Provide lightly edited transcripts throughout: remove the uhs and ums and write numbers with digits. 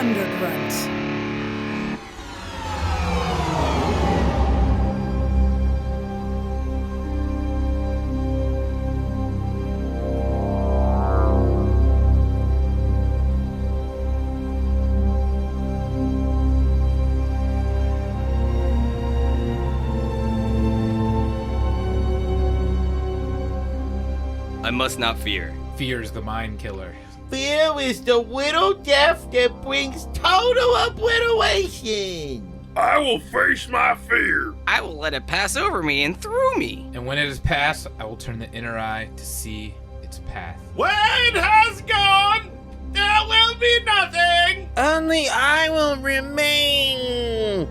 Undergrunt. I must not fear. Fear is the mind killer. Fear is the widow death that brings total obliteration. I will face my fear. I will let it pass over me and through me. And when it is past, I will turn the inner eye to see its path. When it has gone, there will be nothing. Only I will remain.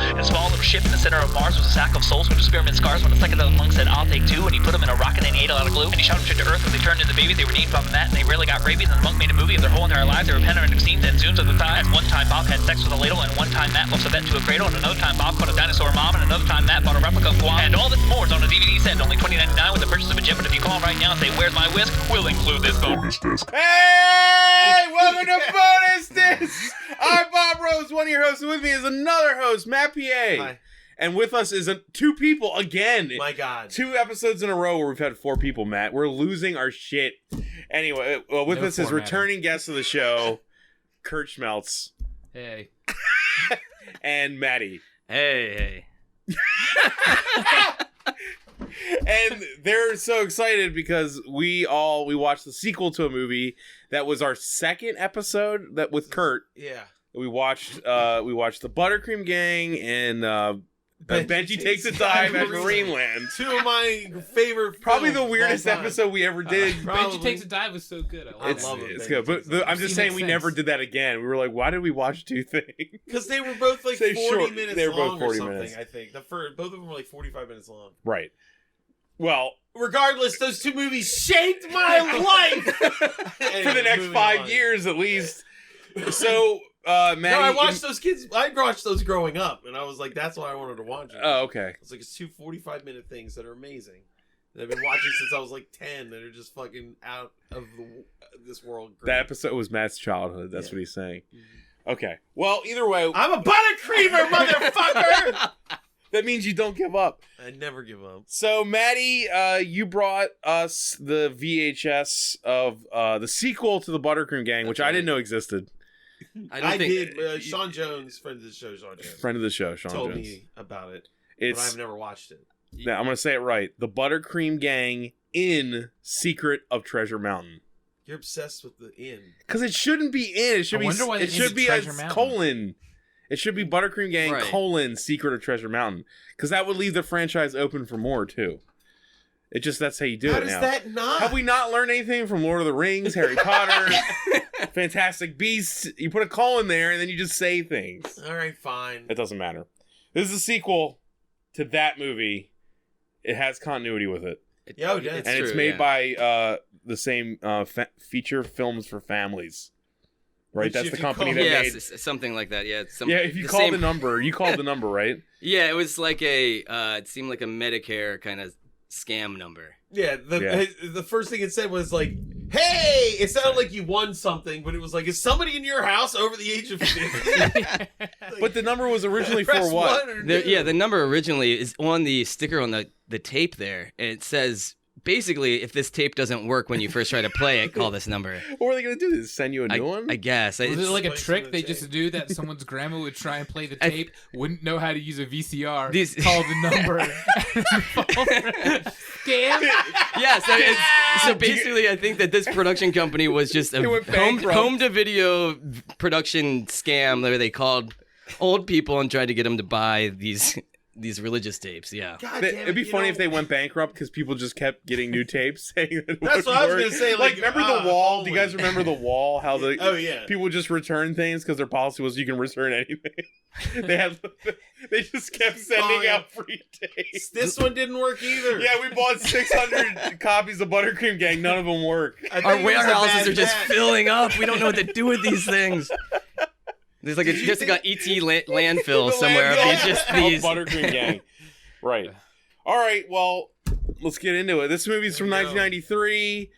In a small little ship in the center of Mars was a sack of souls with experiment scars. When the psychedelic monk said, I'll take two, and he put them in a rocket and he ate a lot of glue. And he shot them straight to Earth when they turned into babies. They were named Bob and Matt, and they rarely got rabies. And the monk made a movie of their whole entire lives. They were panoramic scenes and zooms of the time. One time Bob had sex with a ladle, and one time Matt lost a vet to a cradle, and another time Bob caught a dinosaur mom, and another time Matt bought a replica of Guam. And all this more is on a DVD set, only $20.99 with the purchase of a gem. But if you call right now and say, where's my whisk, we'll include this bonus disc. Hey, welcome to Bonus Disc. I'm Bob Rose, one of your hosts. With me is another host, Matt PA. Hi. And with us is two people again. My God. 2 episodes in a row where we've had 4 people, Matt. We're losing our shit. Anyway, with us is returning guest of the show, Curt Schmelz. Hey. And Matty. Hey. And they're so excited because we watched the sequel to a movie that was our second episode that with Curt. Yeah. We watched the Buttercream Gang and Benji takes a dive at Marineland. 2 of my favorite Probably films the weirdest of all time. episode we ever did. Benji Takes a Dive was so good. I love it. It's good. But I'm just saying we never did that again. We were like, why did we watch 2 things? Because they were both like They 40 short- minutes they were both long 40 or something, minutes. I think. Both of them were like 45 minutes long. Right. Well, Regardless, those 2 movies shaped my life! for the next 5 years at least. So, Maddie... No, I watched those growing up, and I was like, that's why I wanted to watch it. Oh, okay. It's like, it's 2 45-minute things that are amazing. That I've been watching since I was like 10, that are just fucking out of this world. Great. That episode was Matt's childhood. That's what he's saying. Mm-hmm. Okay. Well, either way... I'm a buttercreamer, motherfucker! That means you don't give up. I never give up. So, Maddie, you brought us the VHS of the sequel to the Buttercream Gang, which I didn't know existed. I did. Sean Jones, friend of the show, Sean Jones. Friend of the show, Sean told Jones. me about it, It's, but I've never watched it. now, I'm going to say it right. The Buttercream Gang in Secret of Treasure Mountain. You're obsessed with the inn. Because it shouldn't be in. It should be. It should be a colon. It should be Buttercream Gang colon Secret of Treasure Mountain. Because that would leave the franchise open for more too. That's how you do it now. How does that not? Have we not learned anything from Lord of the Rings, Harry Potter, Fantastic Beasts? You put a colon there and then you just say things. All right, fine. It doesn't matter. This is a sequel to that movie. It has continuity with it. It's made by the same feature films for families. Right, that's the company that made something like that. Yeah, if you call the number, you called the number, right? Yeah, it was like it seemed like a Medicare kind of scam number. Yeah, the first thing it said was like, "Hey!" It sounded like you won something, but it was like, "Is somebody in your house over the age of 50?" But the number was originally for what? The number originally is on the sticker on the tape there, and it says, basically, if this tape doesn't work when you first try to play it, call this number. What are they going to do? Send you a new one? I guess. Was it like a trick they just do that someone's grandma would try and play the tape, wouldn't know how to use a VCR, call the number, scam? Yeah, so basically I think that this production company was just a home-to-video production scam where they called old people and tried to get them to buy these religious tapes. Yeah. It'd be funny if they went bankrupt because people just kept getting new tapes saying that that's what I was gonna say. Like remember the wall? Do you guys remember the wall? How the people just return things because their policy was you can return anything. They just kept sending out free tapes. This one didn't work either. Yeah, we bought 600 copies of Buttercream Gang. None of them work. Our warehouses are just filling up. We don't know what to do with these things. There's like an ET landfill somewhere. These Buttercream gang. Right. All right. Well, let's get into it. This movie's from 1993.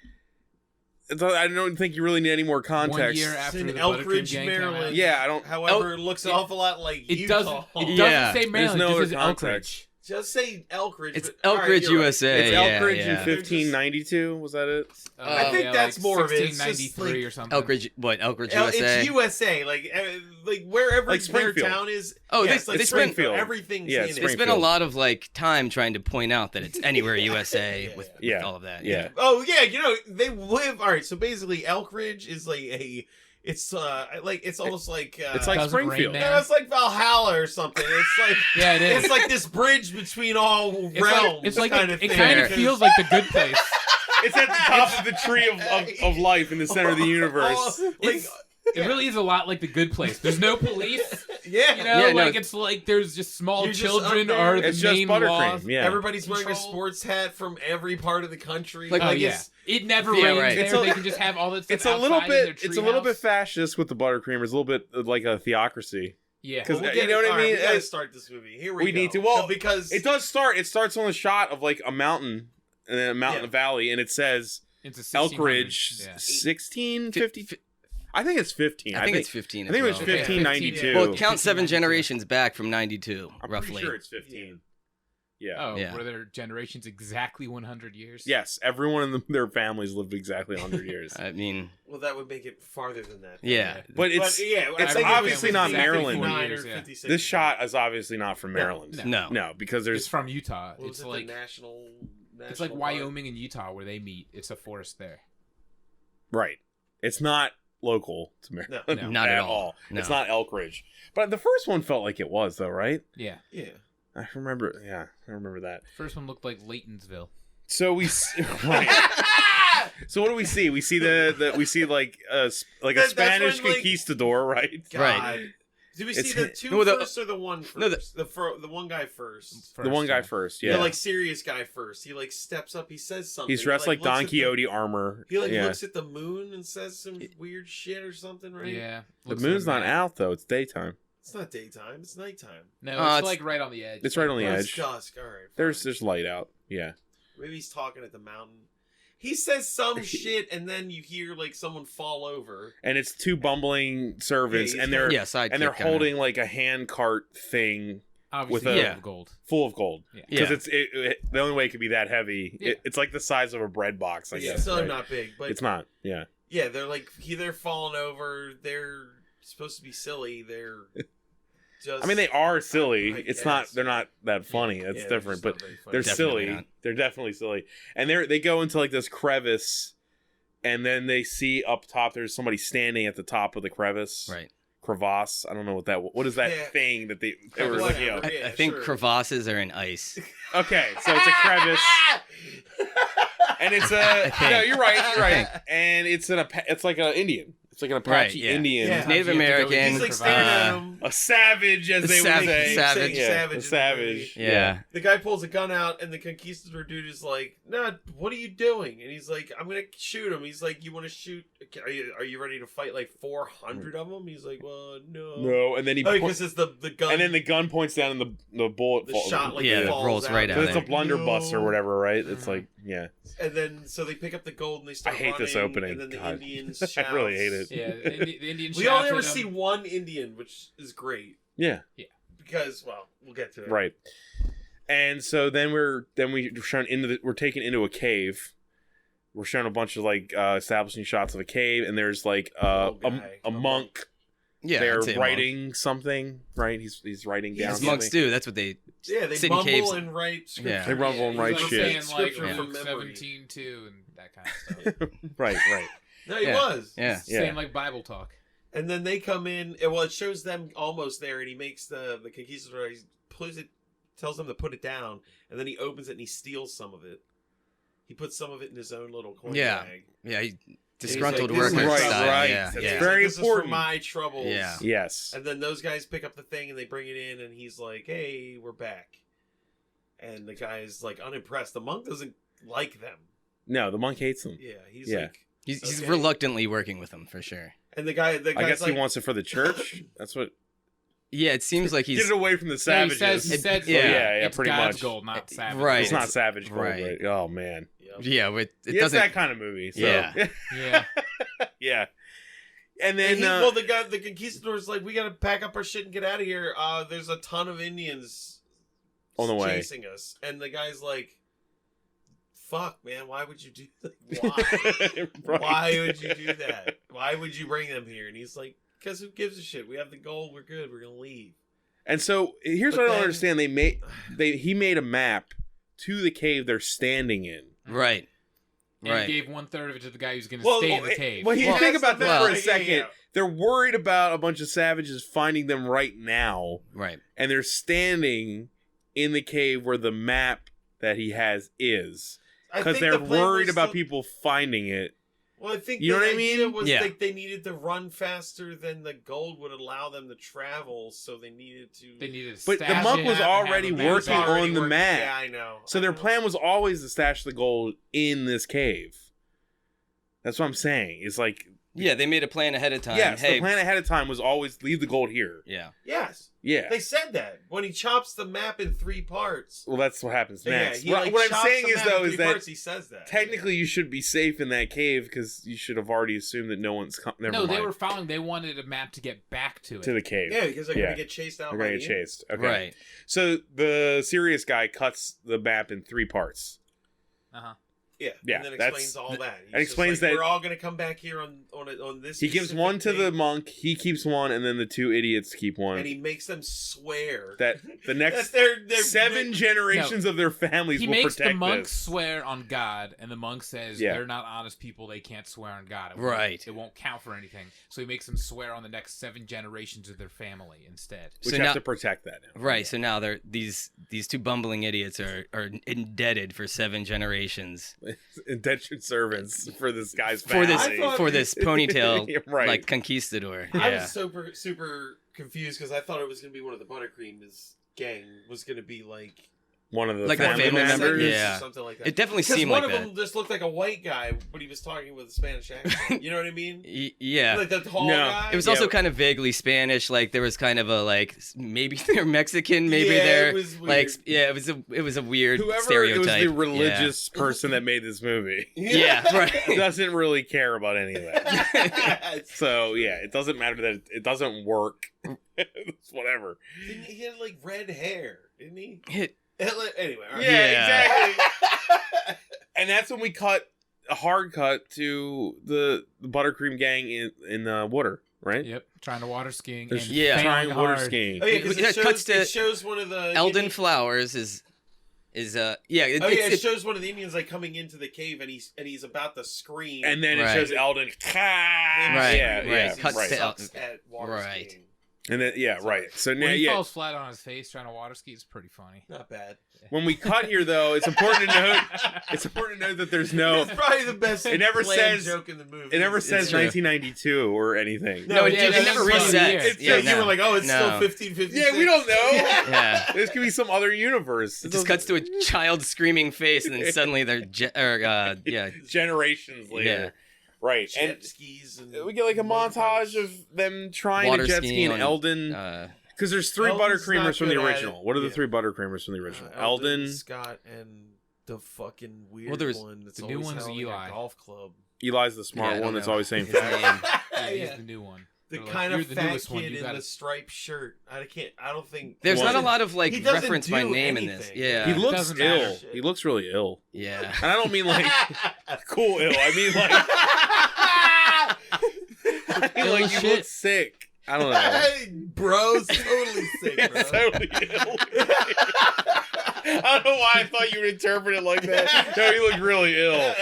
I don't think you really need any more context. 1 year after it's in the Elkridge, Buttercream Maryland. Yeah, I don't. However, it looks an awful lot like Utah. It doesn't say Maryland. There's no it says other Elkridge. context. Just say Elkridge. It's but, Elkridge, right, USA. It's Elkridge in yeah. 1592. Was that it? I think that's more of it. It's just 1693 like- or something. Elkridge, USA. It's USA, like wherever Like their Springfield. town is. Oh, yeah, they- it's like they spent- Springfield. Everything's Yeah, in They it. spent a lot of time trying to point out that it's anywhere USA with all of that. Yeah. Oh yeah, they live. All right, so basically, Elkridge is like it's almost like It's like Doesn't Springfield. rain, no, it's like Valhalla or something. It's like Yeah, it is. it's like this bridge between all It's realms. It's like kind of it thing. kind of feels like the Good Place. It's at the top of the tree of life in the center of the universe. Oh, like, It really is a lot like the Good Place. There's no police. yeah, You know, Yeah, no. it's like there's just small You're just children up there. are the It's just main Buttercream. laws. Yeah. everybody's wearing a Control. sports hat from every part of the country. Like, Oh yeah, it's, it never Yeah, rains right. there. It's a- They can just have all that stuff It's a little outside in their bit. It's a little bit treehouse. fascist with the Buttercreamers. A little bit like a theocracy. Yeah, Because Well, you know what I all right, mean. we gotta start this movie. Here we go. need to. Well, because It does start. It starts on a shot of like a mountain and then a mountain Yeah. valley, and it says it's a 1600s. Elkridge, Yeah. 1650. I think it's 15. I think it's 15. I think it was as well. 1592. Well, count 7 1592. generations back from 92, I'm roughly. pretty sure it's 15. Yeah. Oh, Yeah. were their generations exactly 100 years? Yes, everyone in their families lived exactly 100 years. I mean, well, that would make it farther than that. yeah. But it's yeah, it's think obviously it not was Maryland. 59 or Yeah. 56. This shot is obviously not from Maryland. No. No. because It's there's from Utah. What was It's it, like the national it's like park? Wyoming and Utah where they meet. It's a forest there. right. It's not local to Maryland. No. Not at all. No. It's not Elkridge. But the first one felt like it was though, right? Yeah. Yeah. I remember. Yeah, I remember that. First one looked like Laytonsville. So we right. So what do we see? We see we see like a That's Spanish when, like- conquistador, right? God. Right. Did we It's- see the two no, the- first or the one first? no, the one guy first. The one guy first, yeah. The like serious guy first. He like steps up. He says something. He's dressed He, like looks Don at the- Quixote armor. He like yeah. looks at the moon and says some weird shit or something, right? Yeah. The Looks moon's like not that. out though; it's daytime. It's not daytime. It's nighttime. No, it's- it's like right on the edge. It's right on the Oh, it's edge. dusk. All right. There's fine. light out. Yeah. Maybe he's talking at the mountain. He says some shit, and then you hear like someone fall over. And it's two bumbling servants, Yeah, and they're Yeah, sidekick and they're kinda. holding like a hand cart thing Obviously, with a- full Yeah. of gold. full of gold. Yeah. Because Yeah. the only way it could be that heavy. Yeah. It's like the size of a bread box. I Yeah, guess. so right? not big, but It's not. Yeah. yeah, they're like they're falling over. They're supposed to be silly. They're just. I mean, they are silly. I It's guess. not. They're not that funny. That's Yeah, different. they're But just not very funny. they're Definitely silly. not. They're definitely silly. And they go into like this crevice, and then they see up top there's somebody standing at the top of the crevice. Right. Crevasse. I don't know what is that Yeah. thing that they were Whatever. looking at. Yeah, I think sure. crevasses are in ice. Okay, so it's a crevice, and it's a think. no. You're right. And it's it's like an Indian. It's like an Apache Right, yeah. Indian. Yeah. It's Native You have to go American. He's like staring at uh, him. A savage, as they would say. Savage. Yeah, Savage a in the savage. movie. Yeah. The guy pulls a gun out, and the conquistador dude is like, "Nah, what are you doing?" And he's like, "I'm gonna shoot him." He's like, "You want to shoot? Are you ready to fight like 400 of them?" He's like, "Well, no." No, and then he Oh, because it's the gun. and then the gun points down, and the bullet the falls. shot like Yeah, it falls rolls out. right So out it's a there. blunderbuss or No. whatever, right? It's like, yeah. And then so they pick up the gold and they start. I hate this running, opening. And then the God. Indians. I really hate it. Yeah, the Indian We shouts only ever at see him. one Indian, which is great Yeah, because, well, we'll get to it. right. And so then we're shown we're taken into a cave. We're shown a bunch of like establishing shots of a cave, and there's like Oh, a guy. monk. Yeah. They're I'd say a writing something, right? He's writing down. monk. Monks something. do. That's what they. Yeah, they Sit in mumble caves. and write scripture. Yeah. They rumble and write he's shit. Saying like Scripture Luke from memory. 17:2 and that kind of stuff. Right. No, he Yeah. was. Yeah. Yeah. Saying like Bible talk. And then they come in. Well, it shows them almost there, and he makes the conquistador. He tells them to put it down, and then he opens it and he steals some of it. He puts some of it in his own little coin Yeah. bag. Yeah. He's Disgruntled like, this worker is right, style. right. Yeah. That's Yeah. very This is for important. my troubles. Yeah. Yes. And then those guys pick up the thing and they bring it in, and he's like, "Hey, we're back." And the guy's like unimpressed. The monk doesn't like them. No, the monk hates them. Yeah, he's Yeah. like, He's Okay. reluctantly working with them for sure. And the guy's I guess he wants it for the church. That's what. Yeah, it seems like he's get it away from the savages. He says, yeah, pretty God's much. gold, not savage. Right. It's not savage gold. Right. Right. Oh man. Yeah, but it It's doesn't. that kind of movie. So. Yeah. Yeah. Yeah. And then, the conquistador's like, we gotta pack up our shit and get out of here. There's a ton of Indians on the way chasing us, and the guy's like, "Fuck, man, why would you do that? Why? Right. Why would you do that? Why would you bring them here?" And he's like, "Because who gives a shit? We have the gold. We're good. We're gonna leave." And so here's what I don't understand: he made a map to the cave they're standing in. Right. And he gave 1/3 of it to the guy who's going to stay in the cave. Well, think about that for a second. Yeah. They're worried about a bunch of savages finding them right now. Right. And they're standing in the cave where the map that he has is. Because they're worried about people finding it. Well, I think you know what I idea mean? was like they needed to run faster than the gold would allow them to travel, so they needed to. But the monk was already working on the map. Yeah, I know. So their plan was always to stash the gold in this cave. That's what I'm saying. It's like. Yeah, they made a plan ahead of time. Yes, the plan ahead of time was always leave the gold here. Yeah. Yes. Yeah. They said that when he chops the map in 3 parts. Well, that's what happens next. Yeah, what I'm saying is, though, is that he says that technically you should be safe in that cave because you should have already assumed that no one's Never mind. They were following. They wanted a map to get back to it. To the cave. Yeah, because they're going to get chased out. They're going to get chased. Okay. Right. So the serious guy cuts the map in 3 parts. Uh-huh. Yeah, and then explains all that. It explains that we're all going to come back here on this. He gives one to the monk, he keeps one, and then the 2 idiots keep one. And he makes them swear that the next their 7 generations of their families will protect this. He makes the monk swear on God, and the monk says they're not honest people, they can't swear on God. It won't count for anything. So he makes them swear on the next 7 generations of their family instead. Which have to protect that now. Right, so now these 2 bumbling idiots are indebted for 7 generations. Indentured servants for this guy's family. For this ponytail like conquistador. I was super confused because I thought it was going to be one of the Buttercreamers gang was going to be like one of the family members, or something like that. It definitely seemed like that. One of them just looked like a white guy, but he was talking with a Spanish accent. You know what I mean? Yeah. Like the tall guy. It was also kind of vaguely Spanish. Like there was kind of a maybe they're Mexican, maybe they're it was weird. it was a weird It stereotype. was the religious person that made this movie. Yeah, right. Doesn't really care about any of that. So it doesn't matter that it doesn't work. It's whatever. He had like red hair, didn't he? Anyway, right. Exactly. And that's when we cut a hard cut to the Buttercream gang in the water, right? Yep, trying to water skiing. Trying water skiing. Oh yeah, because it shows one of the Eldon Flowers is it shows one of the Indians like coming into the cave and he's about to scream, and then it shows Eldon. Cuts to Eldon. Right. And then So now when he falls flat on his face trying to water ski, it's pretty funny. Not bad. When we cut here, though, it's important to note. It's important to note that there's no. It's probably the best. It never says joke in the movie. It never says 1992 or anything. No, it never resets. You were like, it's still 1556. Yeah, we don't know. Yeah, this could be some other universe. It just cuts to a child screaming face, and then suddenly they're generations later. Yeah. Right, jet skis and we get like a montage of them trying to jet ski and Eldon. Because there's 3 Buttercreamers from the original. What are the 3 Buttercreamers from the original? Eldon, Scott, and the fucking weird one. That's the new one's Eli. A golf club. Eli's the smart one that's always saying fat. Yeah, he's the new one. The kind of fat kid in the striped shirt. I don't think there's not a lot of reference by name in this. Yeah, he looks ill. He looks really ill. Yeah, and I don't mean like cool ill. I mean like he looks sick. I don't know. Bro's totally sick, bro. Totally ill. I don't know why I thought you would interpret it like that. No, he looked really ill.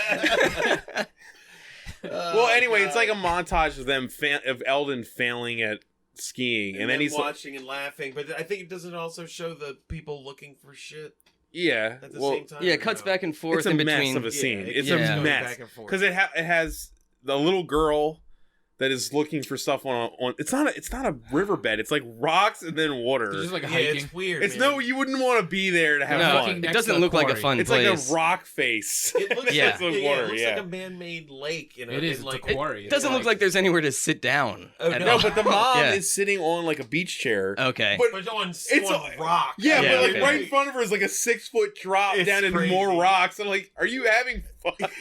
Well, anyway, it's like a montage of them of Eldon failing at skiing, and then he's watching and laughing. But I think it doesn't also show the people looking for shit. Yeah, at the same time. Yeah, it cuts back and forth in between. It's a mess of a scene. It's a mess because it has the little girl that is looking for stuff on it's not a riverbed. It's like rocks and then water. It's just like hiking. It's weird. It's man. You wouldn't want to be there to have fun. It doesn't look like a fun place. It's like a rock face. It looks it looks like a man-made lake. It is like a quarry. It doesn't look like there's anywhere to sit down. Oh, no, but the mom is sitting on like a beach chair. Okay, but on rock. Yeah, but like right in front of her is like a 6-foot drop down into more rocks. I'm like, are you having fun? Like,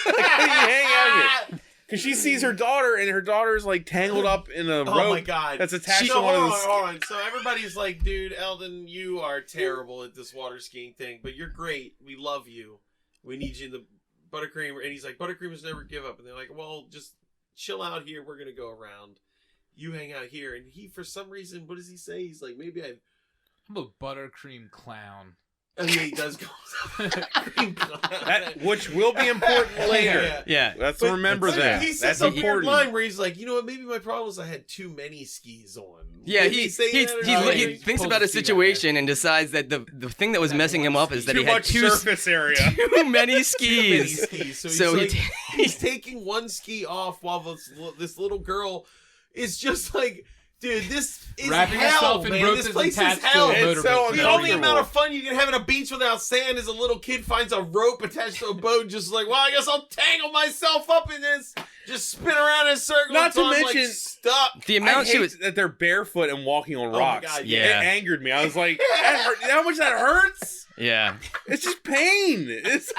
how do you hang out here? Because she sees her daughter, and her daughter's like tangled up in a rope. Oh my god! That's attached to one of the. Hold on. So everybody's like, "Dude, Eldon, you are terrible at this water skiing thing, but you're great. We love you. We need you in the Buttercream." And he's like, "Buttercreamers never give up." And they're like, "Well, just chill out here. We're gonna go around. You hang out here." And he, for some reason, what does he say? He's like, "Maybe I'm a buttercream clown." Oh yeah, he does go. Which will be important later. Yeah. Let's remember that. He says a weird line where he's like, you know what? Maybe my problem is I had too many skis on. Yeah, he thinks about a situation and decides that the thing that was messing him up is that he had surface area, too many skis. So he's taking one ski off while this little girl is just like. Dude, this is hell, man. This place is hell. It's so the only amount of fun you can have in a beach without sand is a little kid finds a rope attached to a boat and just like, well, I guess I'll tangle myself up in this. Just spin around in a circle. Not to mention, like, stuck. The amount she was that they're barefoot and walking on rocks. Oh my God, yeah. It angered me. I was like, how much that hurts? Yeah. It's just pain. It's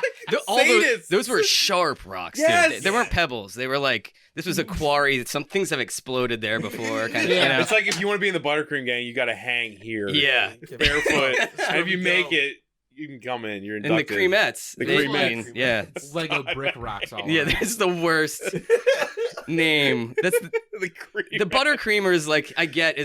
like those were sharp rocks, dude. They weren't pebbles. They were like, this was a quarry. Some things have exploded there before. Kind of, you know? It's like if you want to be in the Buttercream gang, you got to hang here. Yeah. Barefoot. And if you make it, you can come in. You're inducted. And the creamettes. The creamettes. Yeah. Lego brick rocks all Yeah, that's the worst name. That's the Buttercreamers. Like I get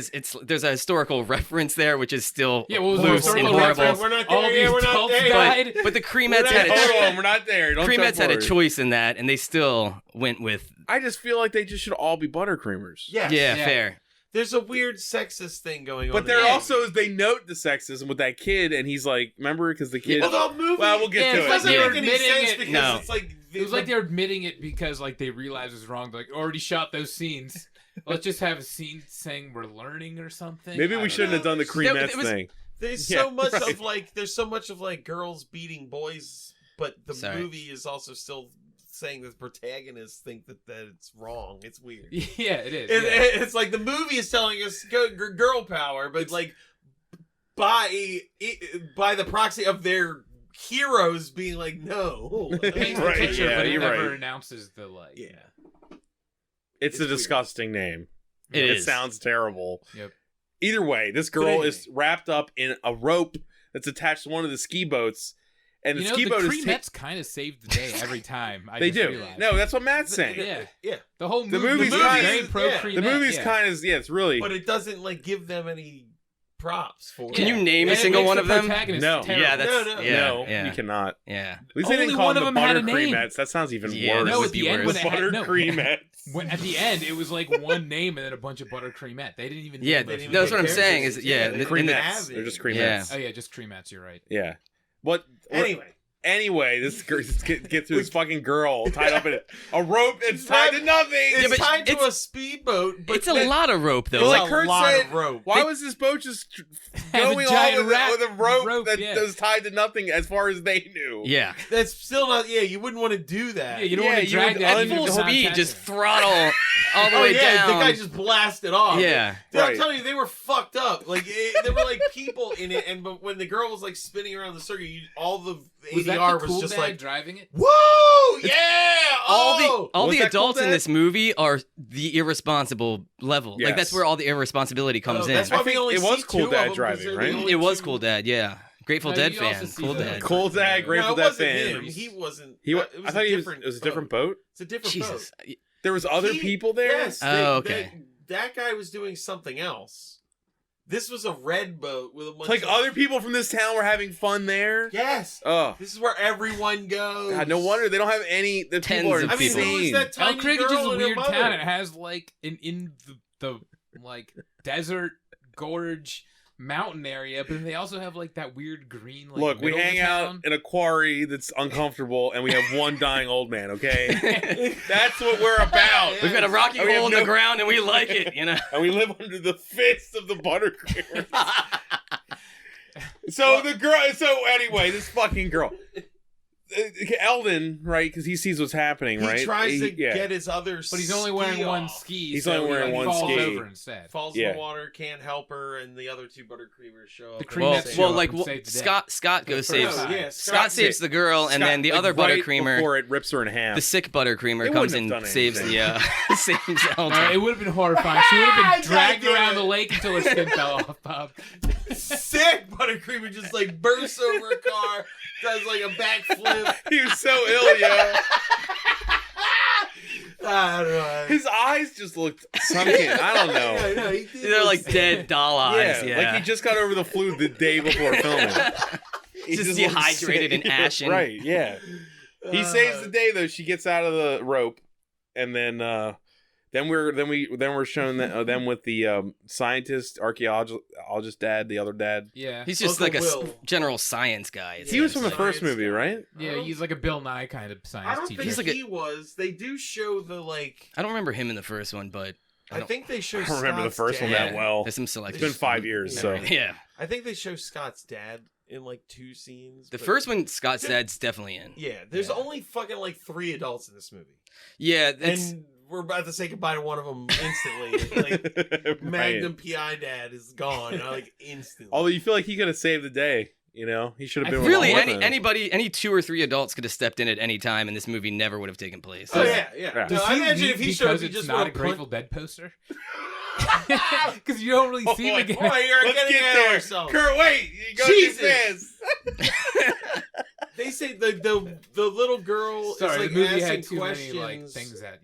there's a historical reference there, which is still loose and horrible. We're not there. We're not there. But the creamettes we're not there. Creamettes had a choice in that, and they still went with. I just feel like they just should all be Buttercreamers. Yes. Yeah, fair. There's a weird sexist thing going on. But there also they note the sexism with that kid, and he's like, remember, because the kid. Well, we'll get to it. It doesn't make any sense because it's like. It was like they're admitting it because like they realized it was wrong. They're like, already shot those scenes. Let's just have a scene saying we're learning or something. Maybe we shouldn't have done the creamettes thing. There's so much of like girls beating boys, but the movie is also still saying that the protagonists think that it's wrong. It's weird. Yeah, it is. It's like the movie is telling us girl power, but like by the proxy of their heroes being like, no. Paints the picture, but he never announces the like. Yeah. It's a disgusting name. It sounds terrible. Yep. Either way, this girl is wrapped up in a rope that's attached to one of the ski boats. And the ski boat is creamettes kind of saved the day every time. They do. Realized. No, that's what Matt's saying. Yeah. The whole movie. The movie's very pro creamette. The movie's kind of it's really. But it doesn't like give them any props for. Can you name a single one of them? No. Yeah, that's no. You cannot. Yeah. At least they didn't call them the Buttercreamettes. That sounds even worse. No, at the end when Buttercreamettes. At the end, it was like one name and then a bunch of Buttercreamette. They didn't even. Yeah, that's what I'm saying. Is the creamettes. They're just creamettes. Oh yeah, just creamettes. You're right. Yeah. What? Anyway, let's get through this fucking girl tied up in a rope that's tied to nothing. It's tied to a speedboat. But it's a lot of rope, though. Like Curt said, why was this boat just going on with a rope that was tied to nothing as far as they knew? Yeah. That's still not... Yeah, you wouldn't want to do that. Yeah, you don't want to drag that at full speed, just throttle all the way down. The guy just blasted off. Yeah. Dude, I'm telling you, they were fucked up. Like, there were, like, people in it, but when the girl was, like, spinning around the circle, all the... ADR was just like driving it. Whoa! Yeah! All the adults in this movie are the irresponsible level. Yes. Like that's where all the irresponsibility comes in. That's why we only it was Cool Dad driving, right? It was Cool Dad, yeah. Grateful Dead fan. Cool Dad. Cool Dad, Grateful Dead fan. He wasn't. I thought it was a different boat. It's a different boat. There was other people there. Yes. Okay. That guy was doing something else. This was a red boat with a bunch like other people from this town were having fun there. Yes. Oh, this is where everyone goes. God, no wonder they don't have any. The people are insane. who is that tiny Elk Creek is girl just a and her weird mother? town. It has like in the like desert gorge, mountain area, but then they also have like that weird green. Like, look, we hang out in a quarry that's uncomfortable, and we have one dying old man. Okay, that's what we're about. We've got a rocky hole in the ground, and we like it, you know. And we live under the fists of the Buttercreamers. So the girl. So anyway, this fucking girl. Eldon, right? Because he sees what's happening, right? He tries to get his other but he's only wearing one ski. He's only wearing one falls ski. over instead. Falls in the water, can't help her, and the other two Buttercreamers show up. Scott goes Scott saves the girl, and then the other Buttercreamer before it rips her in half. The sick Buttercreamer comes and saves the saves Eldon. It would have been horrifying. She would have been dragged around the lake until her skin fell off. Bob. Sick Buttercreamer just like bursts over a car, does like a backflip. He was so ill, yo. I don't know. His eyes just looked sunken. I don't know. They're like dead doll eyes. Yeah, like he just got over the flu the day before filming. He's just dehydrated and ashen. Right? Yeah. He saves the day though. She gets out of the rope, and then we're shown that them with the scientist, archaeologist dad, the other dad. Yeah, he's just Uncle like Will. a general science guy. He was from the first movie, right? Yeah, he's like a Bill Nye kind of science teacher. I don't think he was. They do show the like. I don't remember him in the first one, but I think they show. I don't remember the first one that well. There's some selections. It's been 5 years, so yeah. I think they show Scott's dad in like 2 scenes. The first one, Scott's dad's definitely in. Yeah, there's only fucking like 3 adults in this movie. Yeah, and we're about to say goodbye to one of them instantly. Like Magnum PI dad is gone, like instantly. Although you feel like he could have saved the day. You know, he should have been really any 2 or 3 adults could have stepped in at any time, and this movie never would have taken place. Oh yeah. Does I imagine if he showed up, he just not a Grateful Dead poster. Because you don't really see him again. Let's get there. Kurt, wait, you go too fast. They say the little girl is like the movie asking had too questions. many like things that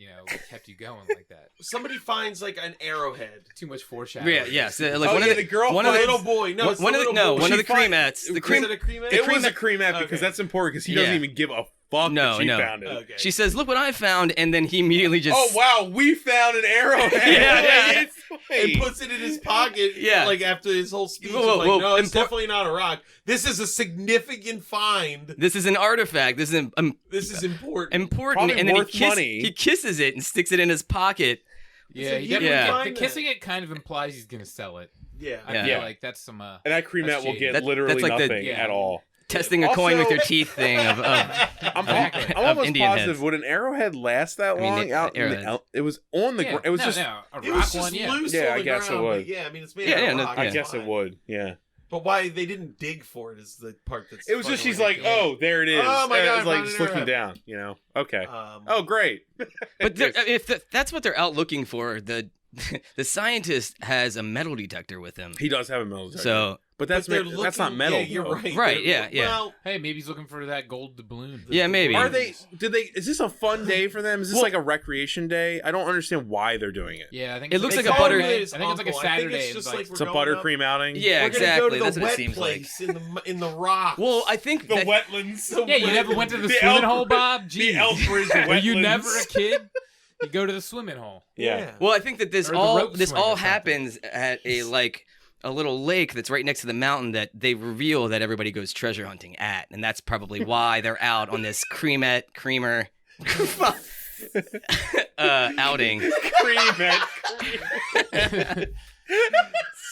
kept you going like that. Somebody finds like an arrowhead. Too much foreshadowing. Yeah, yes. Like the girl, one of the little boy. No, one of the creamettes. It was a creamette because that's important because he doesn't even give a fuck that she found it. Okay. She says, "Look what I found," and then he immediately just. Oh wow, we found an arrowhead. Yeah. And puts it in his pocket. Yeah. Like after his whole speech, no, it's definitely not a rock. This is a significant find. This is an artifact. This is important. Important, and then he kisses it and sticks it in his pocket. Yeah, the kissing it kind of implies he's gonna sell it. Yeah, I feel like that's some. And that creamette will get literally like nothing at all. Testing a coin with your teeth thing of I'm almost Indian positive. heads. Would an arrowhead last that long? It was on the ground. It was just a rock one. Loose I on guess the ground, it would. Yeah, I mean it's made out of rock. I guess it would. Yeah. But why they didn't dig for it is the part that's. It was just she's like, oh, there it is. Oh my god! It's like just looking down. You know. Okay. Oh, great. But if that's what they're out looking for, the scientist has a metal detector with him. He does have a metal detector. So. But that's not metal. Yeah, you're right. Right, yeah. Well, hey, maybe he's looking for that gold doubloon. Yeah, maybe. Is this a fun day for them? Is this like a recreation day? I don't understand why they're doing it. Yeah, I think it looks like I think it's like a Saturday. It's a buttercream outing. Yeah, exactly. That's what it seems like. In the rocks. Well, I think the wetlands. You never went to the swimming hole, Bob? Jeez. The Elbridge wetlands. Were you never a kid? You go to the swimming hole. Yeah. Well, I think that this all happens at a little lake that's right next to the mountain that they reveal that everybody goes treasure hunting at, and that's probably why they're out on this creamer outing. Creamer.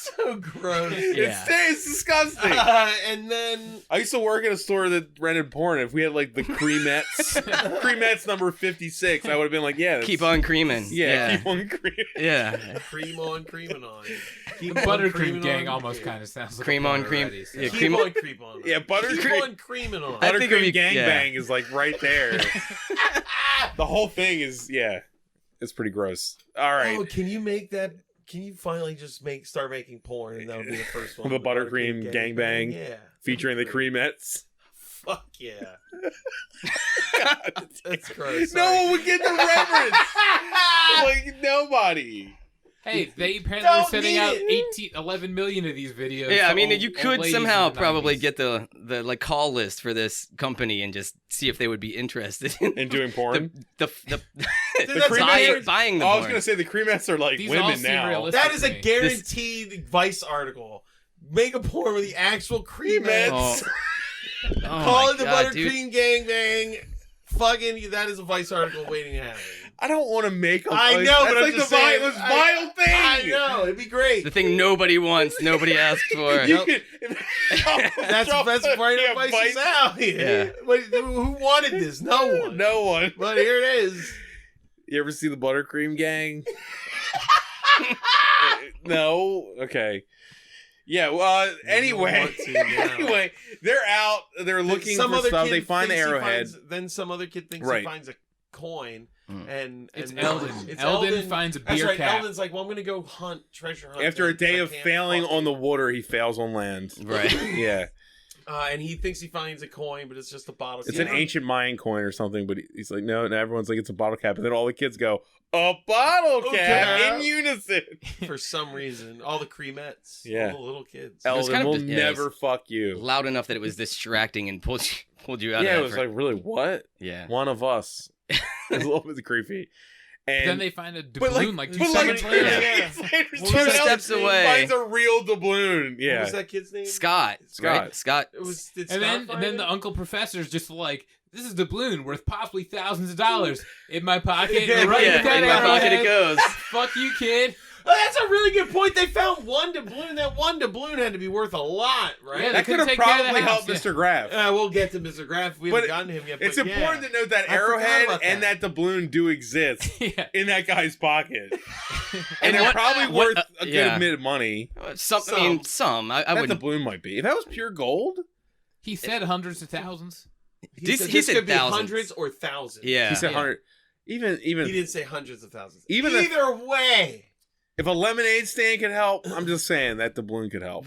So gross. Yeah. It's disgusting. And then I used to work at a store that rented porn. If we had like the creamettes number 56, I would have been like, yeah, keep on creaming. Yeah, keep on creaming. Yeah, cream on creaming on. The Buttercream gang almost kind of sounds like cream on cream. Already, so. Yeah, keep on cream on. Yeah, Keep on creaming on. Buttercream gangbang is like right there. The whole thing is it's pretty gross. All right. Oh, can you make that? Can you finally just start making porn, and that'll be the first one? The Buttercream gangbang, featuring the creamettes. Fuck yeah! God, that's gross. No one would get the reference. Like nobody. Hey, they apparently were sending out 11 million of these videos. Yeah, I mean, you could somehow probably get the like call list for this company and just see if they would be interested in doing porn. Buying them. I was gonna say the creamettes are like these women now. That is a guaranteed Vice article. make a porn with the actual creamettes. Call it the Buttercream Gangbang. Fucking, that is a Vice article waiting to happen. I don't want to make a I know, but I'm just saying, most vile thing. I know, it'd be great. The thing nobody wants, nobody asked for. That's the best part of Vice is out. Yeah. Who wanted this? No one. No one. But here it is. You ever see the Buttercream Gang? No? Okay. Yeah, well, anyway, they're out, they're looking for stuff, they find the arrowhead. Then some other kid thinks he finds a coin, and it's Eldon. Eldon finds a beer cap. Eldon's like, well, I'm going to go treasure hunt. After a day of failing on the water, he fails on land. Right. Yeah. And he thinks he finds a coin, but it's just a bottle cap. It's an ancient Mayan coin or something, but he's like, no, and everyone's like, it's a bottle cap, and then all the kids go, a bottle cap in unison. For some reason. All the creamettes. Yeah. All the little kids. Eldon will never fuck you. Loud enough that it was distracting and pulled you out of it. Yeah, it was like, really, what? Yeah. One of us. It was a little bit creepy. And then they find a doubloon like 2 seconds later. later. 2 steps away. Finds a real doubloon. Yeah. What was that kid's name? Scott. Right? Scott. And then the Uncle Professor's just like, this is doubloon worth possibly thousands of dollars. In my pocket. In my pocket it goes. Fuck you, kid. Oh, that's a really good point. They found one doubloon. That one doubloon had to be worth a lot, right? Yeah, that could have probably helped Mr. Graff. We'll get to Mr. Graff. We haven't gotten to him yet. It's important to note that arrowhead and that doubloon do exist in that guy's pocket. And they're probably worth a good bit of money. Some. I mean, some. I that doubloon might be. If that was pure gold? He said hundreds of thousands. He said could be hundreds or thousands. Yeah. He said 100. Even he didn't say hundreds of thousands. Either way. If a lemonade stand could help, I'm just saying that doubloon could help.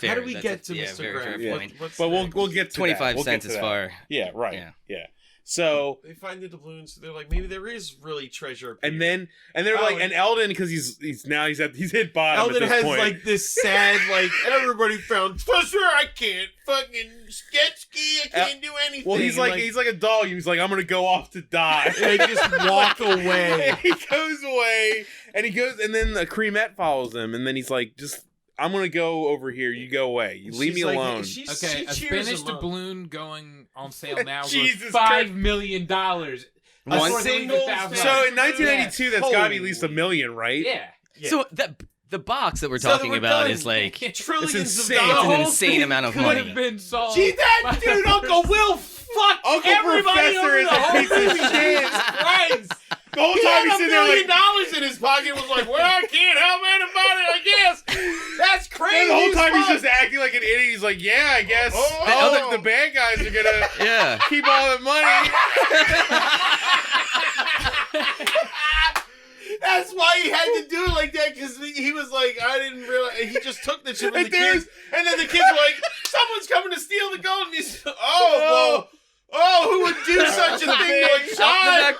How do we get to Mr. Graff? But we'll get to 25 cents as far. Yeah, right. Yeah. So they find the doubloons. So they're like, maybe there is really treasure. And they're like, and Eldon, because he's hit bottom. Eldon at this has point. like this sad, like everybody found treasure. I can't fucking sketch ski. I can't do anything. Well, he's like a dog. He's like, I'm gonna go off to die. And they just walk away. And he goes away, and then the creamette follows him, and then he's like, I'm gonna go over here. You go away. You leave me alone. A Spanish doubloon going on sale now worth Jesus $5 million. One single. So in 1992, that's got to be at least $1 million, right? Yeah. So the box that we're talking about is like trillions of dollars. dollars. It's an insane amount of money. Could have been solved. Gee, that dude, Uncle Will, fuck Uncle everybody Professor over is the a whole piece of movie. shit. Jesus Christ. The whole He time had he's $1 sitting there million like, in his pocket. Was like, well, I can't help anybody. I guess that's crazy. And the whole time he's just acting like an idiot. He's like, yeah, I guess. The bad guys are gonna keep all the money. That's why he had to do it like that, because he was like, I didn't realize. He just took the shit from the kids, and then the kids were like, someone's coming to steal the gold. And he's who would do such a thing to a child?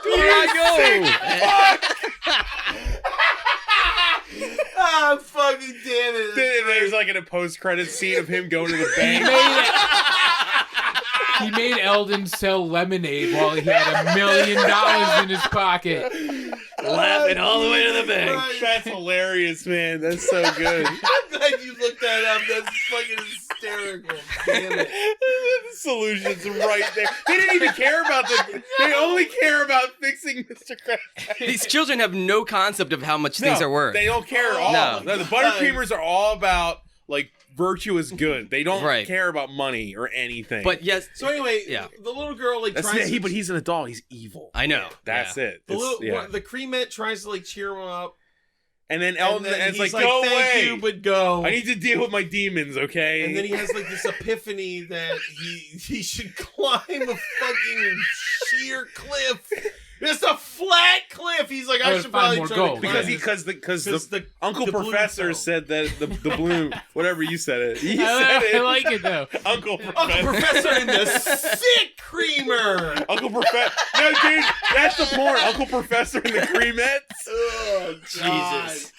Oh, fucking damn it. There's like in a post-credit scene of him going to the bank. He made Eldon sell lemonade while he had $1 million in his pocket. Laughing all the way to the bank. That's hilarious, man. That's so good. I'm glad you looked that up. That's fucking hysterical. Damn it. The solution's right there. They didn't even care about they only care about fixing Mr. Krabs. These children have no concept of how much things are worth. They don't care at all. No, the Buttercreamers are all about like virtue is good. They don't care about money or anything. But yes. So anyway, the little girl like tries to... But he's an adult. He's evil. I know. That's it. The creamette tries to like cheer him up. And then Eldon is like, go away. Thank you, but go. I need to deal with my demons, okay? And then he has like this epiphany that he should climb a fucking sheer cliff. It's a flat cliff. He's like, I should probably try to climb because the Uncle Professor said that the balloon, whatever you said it. You said it. I like it though. Uncle Professor and the sick creamer. Uncle Professor. No, dude, that's the porn. Uncle Professor and the creamettes. Oh, Jesus.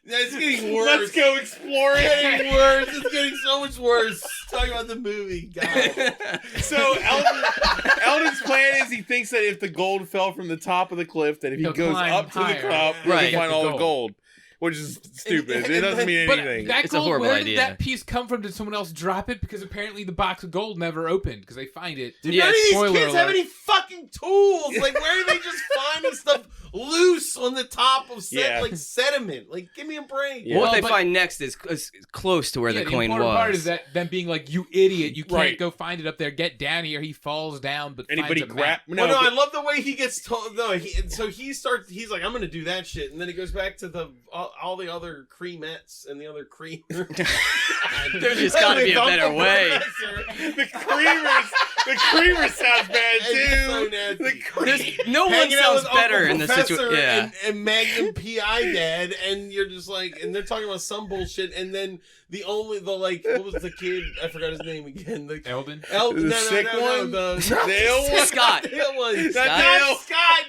It's getting worse. Let's go explore it. It's getting worse. It's getting so much worse. Talk about the movie. God. So Eldon's plan is he thinks that if the gold fell from the top of the cliff, that if he goes up to the top, he'll find all the gold. which is stupid. It doesn't mean anything. That it's gold, a horrible where idea. did that piece come from? Did someone else drop it? Because apparently the box of gold never opened because they find it. None of these kids have any fucking tools. Like, where are they just finding stuff loose on the top of like sediment? Like, give me a break. Yeah. What they find next is close to where the coin was. The important part is that them being like, you idiot, you can't go find it up there. Get down here. He falls down, but anybody grab? No, I love the way he gets told. No, so he starts. He's like, I'm going to do that shit, and then he goes back to all the other creamettes and the other creamers. There's just got to be a better way. The creamer sounds bad too. No one sounds better in the situation. Yeah. And Magnum PI Dad, and you're just like, and they're talking about some bullshit, and then what was the kid? I forgot his name again. Eldon. The sick one. Scott. Scott,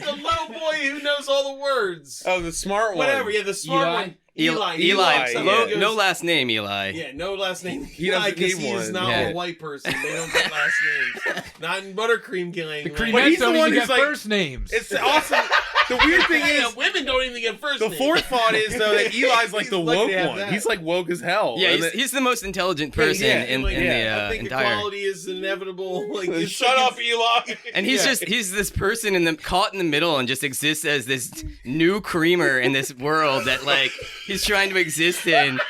the little boy who knows all the words. Oh, the smart one. Whatever. Yeah, the smart one. Eli. No last name, Eli. Yeah, no last name. Eli, because he is not a white person. They don't get last names. Not in Buttercream gang. The Creamettes don't even get first names. It's awesome. The weird thing is, women don't even get first names. The fourth thought is, though, that Eli's like the woke one. That. He's like woke as hell. Yeah, he's the most intelligent person in the I think entire... equality is inevitable. Like, shut up, Eli. And he's this person caught in the middle and just exists as this new creamer in this world that, like, he's trying to exist in.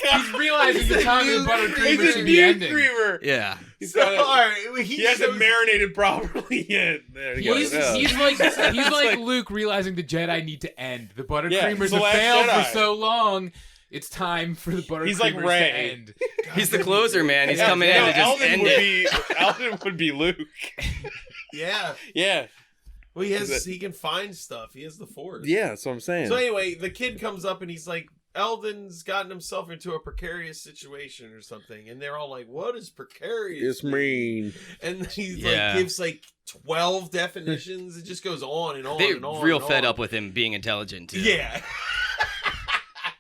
He's realizing the time of the Buttercreamer should be ending. Creamer. Yeah. He hasn't marinated properly yet. He's like Luke realizing the Jedi need to end. The Buttercreamers have failed for so long. It's time for the Buttercreamers like to end. He's the closer, man. He's coming in to just end it. Eldon would be Luke. Yeah. Yeah. Well, he can find stuff. He has the Force. Yeah, that's what I'm saying. So anyway, the kid comes up and he's like, Eldon's gotten himself into a precarious situation or something, and they're all like, "What is precarious?" It's mean. And he gives 12 definitions. It just goes on and on and on. They're real fed up with him being intelligent too. Yeah.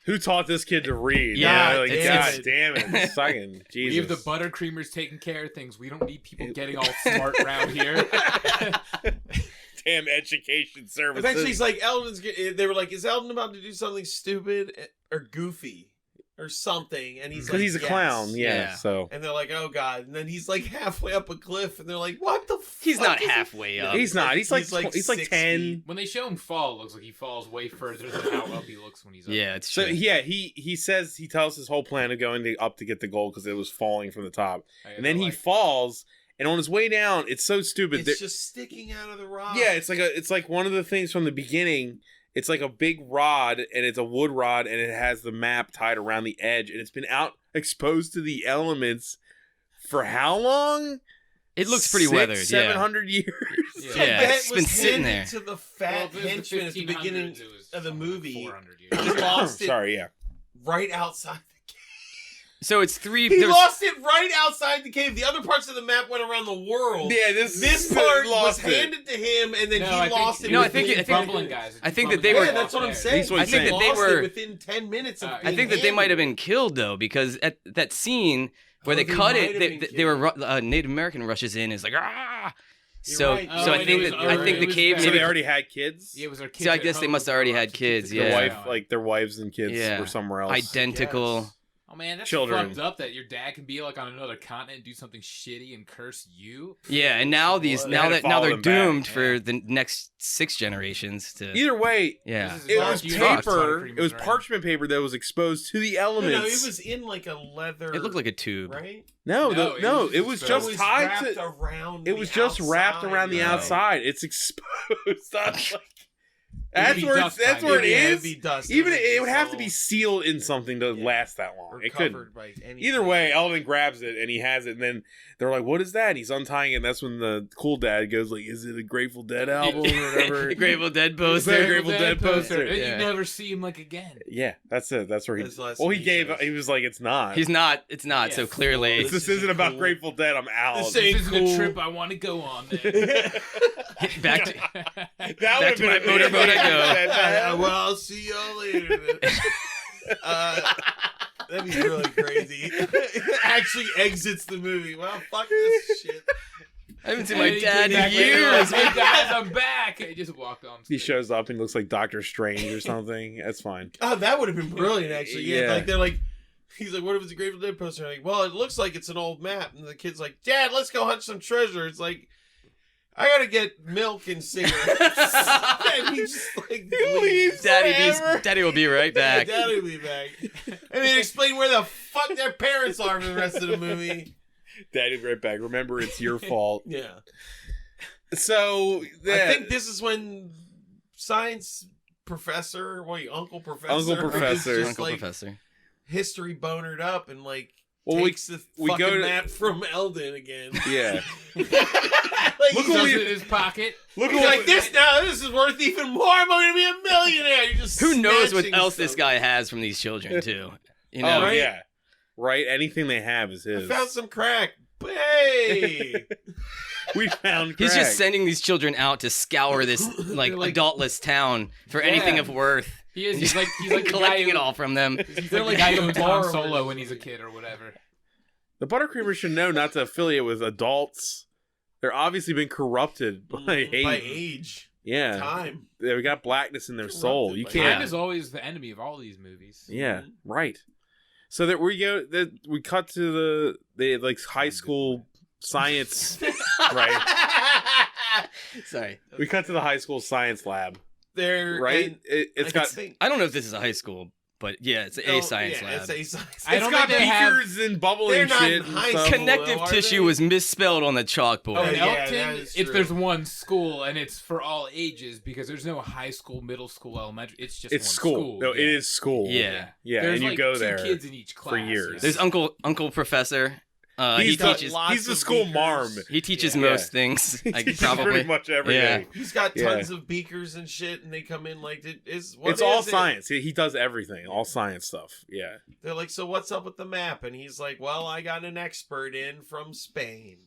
Who taught this kid to read? Yeah, God damn it, sucking. Jesus. We have the Buttercreamers taking care of things. We don't need people getting all smart around here. Damn education services. Eventually, he's like, they were like, is Eldon about to do something stupid or goofy or something? And he's like, he's a clown, so. And they're like, oh god. And then he's like halfway up a cliff, and they're like, what the fuck? He's not halfway up. He's not. He's like 10. Feet. When they show him fall, it looks like he falls way further than how up he looks when he's up. Yeah, it's true. So he tells his whole plan of going up to get the gold because it was falling from the top. And then he falls. And on his way down, it's so stupid. It's just sticking out of the rock. Yeah, it's like one of the things from the beginning. It's like a big rod, and it's a wood rod, and it has the map tied around the edge, and it's been out exposed to the elements for how long? It looks pretty weathered. 700 years. Yeah, it's been sitting there. To the fat henchman at the beginning of the movie, 400 years. He lost it. Sorry, right outside. So it's three. He lost it right outside the cave. The other parts of the map went around the world. Yeah, this part was handed to him, and then he lost it. No, I think that they were. Yeah, that's what I'm saying. I think that they were within 10 minutes. I think that they might have been killed though, because at that scene where they cut it, they were Native American rushes in. Is like ah. So I think the cave. So they already had kids. Yeah, it was their kids. So I guess they must have already had kids. Yeah, their wives and kids were somewhere else. Identical. Oh man, that's children. Fucked up that your dad can be like on another continent and do something shitty and curse you. Yeah, and now they're doomed for the next 6 generations to. Either way, yeah, it was paper. It was parchment paper that was exposed to the elements. No, it was in like a leather. It looked like a tube, right? No, it was just tied to. It was just wrapped around the outside. It's exposed. That's where it is. Even it would have to be sealed in something to last that long. It couldn't. Either way, Eldon grabs it and he has it, and then they're like, "What is that?" And he's untying it, and that's when the cool dad goes like, "Is it a Grateful Dead album or whatever?" Grateful Dead poster. Grateful Dead poster. And you never see him like again. Yeah, that's it. That's where he. Well, he was like, "It's not." He's not. It's not. Yeah, so clearly, this isn't about Grateful Dead. I'm out. This isn't a trip I want to go on. Back to my motorboat I go. Well, I'll see y'all later. That'd be really crazy. Actually exits the movie. Well, fuck this shit. I haven't seen my dad in years. Hey guys, I'm back. He just walked on stage. He shows up and looks like Doctor Strange or something. That's fine. Oh, that would have been brilliant, actually. Yeah, like they're like, he's like, what if it's a Grateful Dead poster? Like, well, it looks like it's an old map. And the kid's like, Dad, let's go hunt some treasure. It's like, I gotta get milk and cigarettes. And he's just like, leaves. Daddy will be right back. Yeah, Daddy will be back. And then explain where the fuck their parents are for the rest of the movie. Daddy will be right back. Remember, it's your fault. Yeah. So, I think this is when science professor, Uncle Professor, Uncle Professor, history bonered up and like takes the we fucking go to, map from Eldon again. Yeah. Like look who's in his pocket. Look like this now. This is worth even more. I'm going to be a millionaire. You're just who knows what else this guy has from these children too? You know, right? Yeah, right. Anything they have is his. I found some crack. Hey. We found crack. He's just sending these children out to scour this like adultless town for anything of worth. He is. He's like collecting it all from them. He's like the guy who owns Han Solo when he's a kid or whatever. The Buttercreamers should know not to affiliate with adults. They're obviously been corrupted by age. Yeah, time. They got blackness in their soul. You can't. Time is always the enemy of all these movies. Yeah, right. So that we go. We cut to the like high school science. Right. Sorry. We cut to the high school science lab. There, right. It's got. I don't know if this is a high school. But yeah, it's a science lab. It's a science. It's got beakers and bubbling shit. Connective tissue was misspelled on the chalkboard. Oh, in Elkton, if there's one school and it's for all ages because there's no high school, middle school, elementary. It's just one school. No, it is school. Yeah, there's and you like go 2 there kids in each class for years. There's Uncle Professor. He teaches. He's the school marm. He teaches most things. Like probably pretty much everything. Yeah. He's got tons of beakers and shit, and they come in like it's all science. He does everything, all science stuff. Yeah. They're like, so what's up with the map? And he's like, well, I got an expert in from Spain,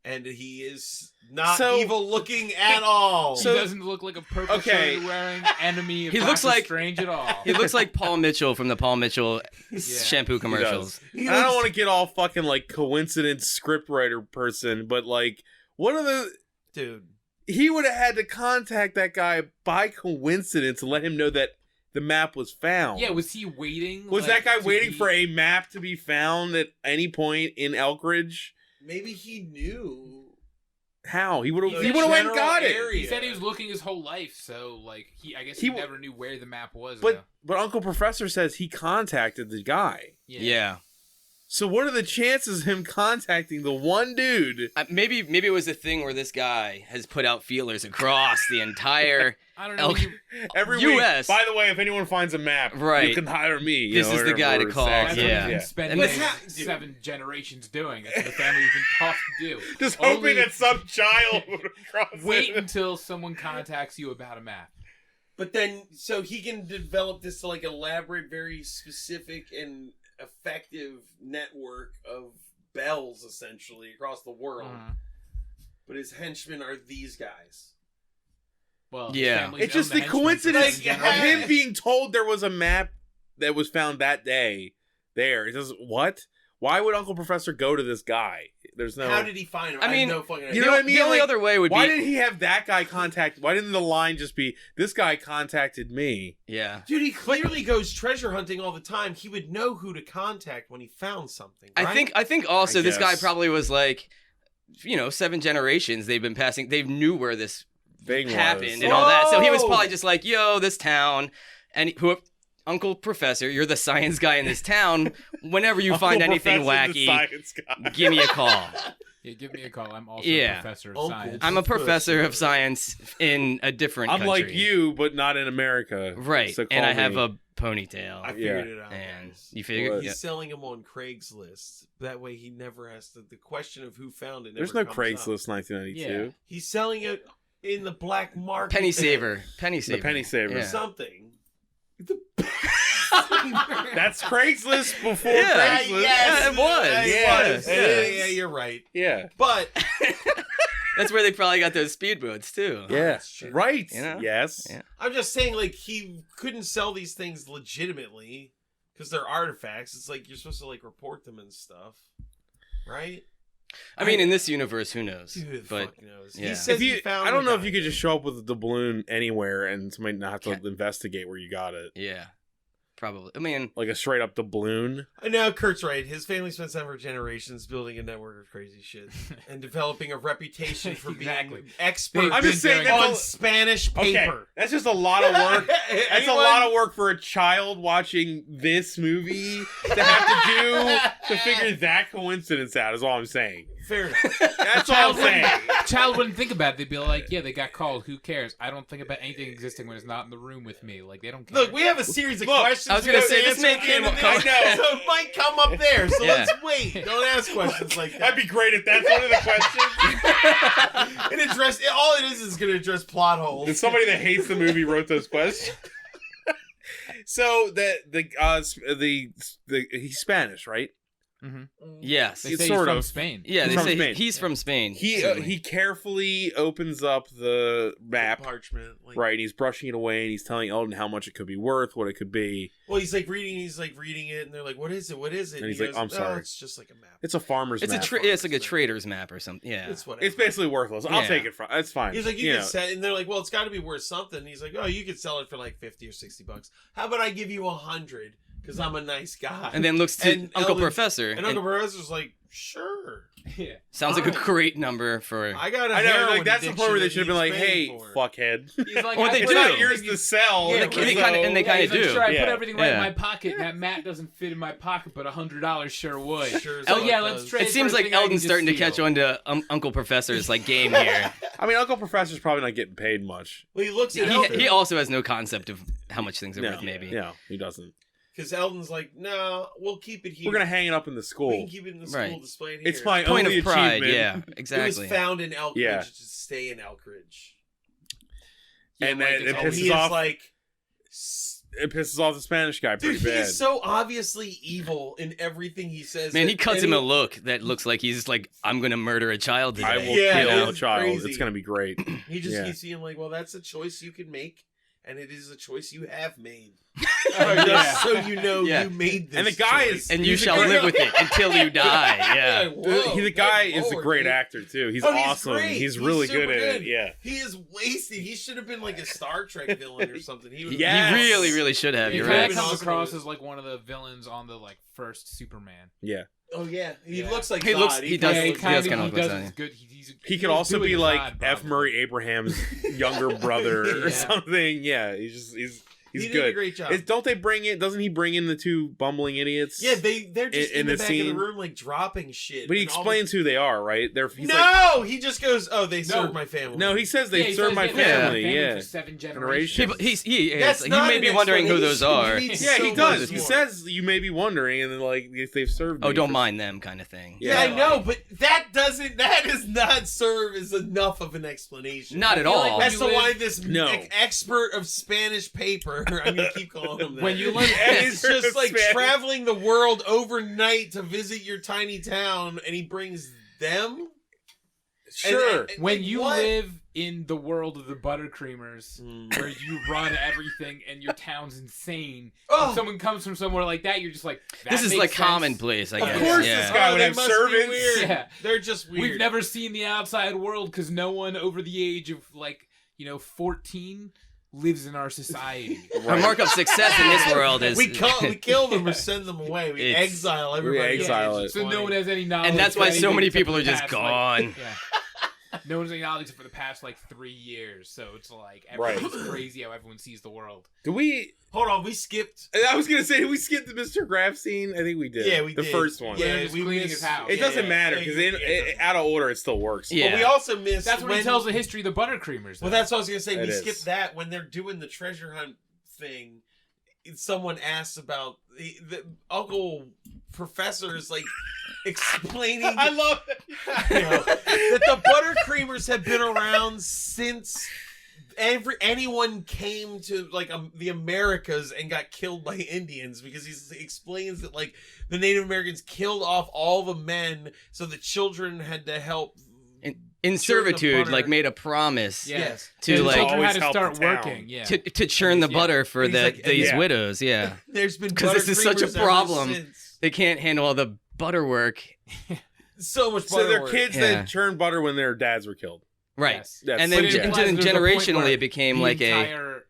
and he is not evil looking at all. So he doesn't look like a purple shirt wearing enemy. Of he looks like Strange at all. He looks like Paul Mitchell from the Paul Mitchell shampoo commercials. I don't want to get all fucking like coincidence scriptwriter person, but like, what are the dude? He would have had to contact that guy by coincidence to let him know that the map was found. Yeah, was he waiting? Was that guy waiting for a map to be found at any point in Elkridge? Maybe he knew. How he would have went and got it. He said he was looking his whole life, so like I guess he never knew where the map was. But Uncle Professor says he contacted the guy. Yeah. So what are the chances of him contacting the one dude? Maybe it was a thing where this guy has put out feelers across the entire I don't know. Every US. Week. By the way, if anyone finds a map, you can hire me. This is the guy to call. That's what he's been spending 7 generations doing. That's what the family's been taught to do. Just hoping that some child would cross Wait until someone contacts you about a map. But then, so he can develop this like elaborate, very specific and effective network of bells, essentially, across the world. But his henchmen are these guys. Well, yeah, it's just the coincidence of him being told there was a map that was found that day there. It says, what? Why would Uncle Professor go to this guy? There's no. How did he find him? I mean, no fucking you know what I mean? The only other way would why be. Why did he have that guy contact? Why didn't the line just be, this guy contacted me? Yeah. Dude, he clearly goes treasure hunting all the time. He would know who to contact when he found something. Right? I think also this guy probably was like, 7 generations they've been passing. They knew where this thing happened and all that. So he was probably just like, yo, this town, and Uncle Professor, you're the science guy in this town. Whenever you find anything wacky, give me a call. Yeah, give me a call. I'm also a professor of science. I'm a professor of science in a different country. I'm like you, but not in America. Right, so and I have a ponytail. I figured it out. And you figured he's selling them on Craigslist. That way he never has to. The question of who found it. There's no Craigslist 1992. Yeah. He's selling it in the black market. Penny saver. The penny saver. Yeah. Something. That's Craigslist before Craigslist. Yes, it was. Yeah, you're right. Yeah. But that's where they probably got those speedboats too. Yeah. Right. Yes. Yeah. I'm just saying, like, he couldn't sell these things legitimately because they're artifacts. It's like you're supposed to like report them and stuff. Right? I mean, in this universe, who knows? Who the but fuck knows? yeah. He says he found I don't know the if you guy. could just show up with a doubloon anywhere and somebody not have to investigate where you got it. Yeah, probably. I mean, like a straight up doubloon. I know Kurt's right. His family spent several generations building a network of crazy shit and developing a reputation for being expert I'm just saying on Spanish paper. Okay, that's just a lot of work. That's a lot of work for a child watching this movie to have to do to figure that coincidence out. Is all I'm saying. Fair enough. That's all I'm saying. Child wouldn't think about it. They'd be like, yeah, they got called. Who cares? I don't think about anything existing when it's not in the room with me. Like, they don't care. Look, we have a series of questions. I was going to say, this may come up. I know. So it might come up there. So let's wait. Don't ask questions like that. That'd be great if that's one of the questions. And address all it is going to address plot holes. And somebody that hates the movie wrote those questions. So he's Spanish, right? Mm-hmm. Yes, they say sort he's from of Spain. Yeah, He's they from say Spain. he's from Spain. He carefully opens up the map, Parchment, right? And he's brushing it away, and he's telling Eldon how much it could be worth, what it could be. Well, he's reading it, and they're like, "What is it? What is it?" And he's goes, like, "I'm sorry, it's just like a map. It's a farmer's It's map. it's like a trader's map or something. Yeah, It's whatever. It's basically worthless. I'll take it from. That's fine. He's like, you can sell, and they're like, well, it's got to be worth something. And he's like, oh, you could sell it for like $50 or $60. How about I give you $100 because I'm a nice guy? And then looks to Uncle Eldon, Professor, and Uncle Professor's like, sure. Yeah. Sounds like a great number for. I got. I know, like that's the point where they should have been like, "Hey, fuckhead, He's like, Well, they it's do. not yours to sell." Yeah, they kind of he's like, do. sure, I Yeah. put everything right in Yeah. my pocket. That mat doesn't fit in my pocket, but $100 sure would. Sure as Oh fuck yeah, does. let's trade. It seems for like everything I can Eldon's just starting to steal. catch on to Uncle Professor's like game here. I mean, Uncle Professor's probably not getting paid much. Well, he looks at Eldon. He also has no concept of how much things are worth. Maybe. No, he doesn't. Because Eldon's like, no, we'll keep it here. We're gonna hang it up in the We school. can keep it in the school Right. display here. It's my Point only of pride. achievement. Yeah, It exactly. was found in Elkridge Yeah. to stay in Elkridge. And then it He pisses is off. like, It pisses off the Spanish guy pretty dude, he bad. is so obviously evil in everything he says. Man, he cuts And him a look that looks like he's like, I'm gonna murder a child today. I will Yeah, kill a it's child. crazy. It's gonna be great. He just Yeah. keeps being like, well, that's a choice you can make, and it is a choice you have made. Just so you know, Yeah. you made this And the guy choice. is- And you He's a shall great- live with it until you die. Yeah. Whoa, The guy good is a lord, great dude. actor too. He's Oh, he's awesome. great. He's He's really super good at good. it. Yeah. He is wasted. He should have been like a Star Trek villain or something. He was Yes. He really, really should have. He You're kind right. of comes Awesome. across as like one of the villains on the like first Superman. Yeah. Oh yeah, he Yeah. looks like He God. looks- he does- Yeah, he does kinda he look like does. that, It's good. He's He could was also doing be like God, F. probably. Murray Abraham's younger brother or Yeah. something. Yeah, he's He did good. a great job. Don't they bring in? Doesn't he bring in the two bumbling idiots? Yeah, they're just in in the the back of scene. the room, like dropping shit. But he and all explains who they are, right? He's no, like, he just goes, "Oh, they served my family." no, he says Yeah, they he serve says, my yeah, they served my family. Yeah. for 7 Generations. generations. He is. That's You not may an be wondering who those are. explanation. He Yeah, needs he so does. much He more. says you may be wondering, and then like if they've served. Oh, me don't for- mind them, kind of thing. Yeah, I know, but that does not serve as enough of an explanation. Not at feel like all. when That's you the why live- this No. expert of Spanish paper. I'm gonna keep calling him that. When you live- it's just like Spanish. traveling the world overnight to visit your tiny town, and he brings them. Sure. And, When like, you what? live in the world of the Buttercreamers, where you run everything and your town's insane, Oh. when someone comes from somewhere like that, you're just like, that This is makes like sense. commonplace, I Of guess. course, yeah. this guy would they have must be servants. weird. Yeah. They're just weird. We've never seen the outside world because no one over the age of 14 lives in our society. Our mark of success in this world is we kill them or send them away. We It's- exile everybody. We exile it. So no one has any knowledge. and that's of why so anything many except people for are the just past, gone. No one's any knowledge for the past 3 years. So it's like everyone's Right. crazy how everyone sees the world. Do we? Hold on, we skipped. I was gonna say, did we skip the Mr. Graff scene? I think we did. Yeah, we the did. first one. Yeah, just we cleaning missed- his house. It yeah, doesn't yeah, matter yeah, because yeah, out of order, it still works. Yeah. But we also missed. That's when he tells the history of the Buttercreamers. Well, that's what I was gonna say. It We is. skipped that when they're doing the treasure hunt thing. Someone asks about the Uncle Professor is like explaining. I love it. That the Buttercreamers have been around since anyone came to the Americas and got killed by Indians, because he explains that the Native Americans killed off all the men, so the children had to help. In Churn the servitude, butter. made a promise Yes. to the like children always had to help start the town. working. Yeah. to churn the Yeah. butter for He's like, these yeah. widows. Yeah, There's been 'Cause this is such a Buttercreamers ever problem. since. they can't handle all the butter work. so much butter. So they're kids that churned butter when their dads were killed. Right. Yes. And then generationally it became the like entire,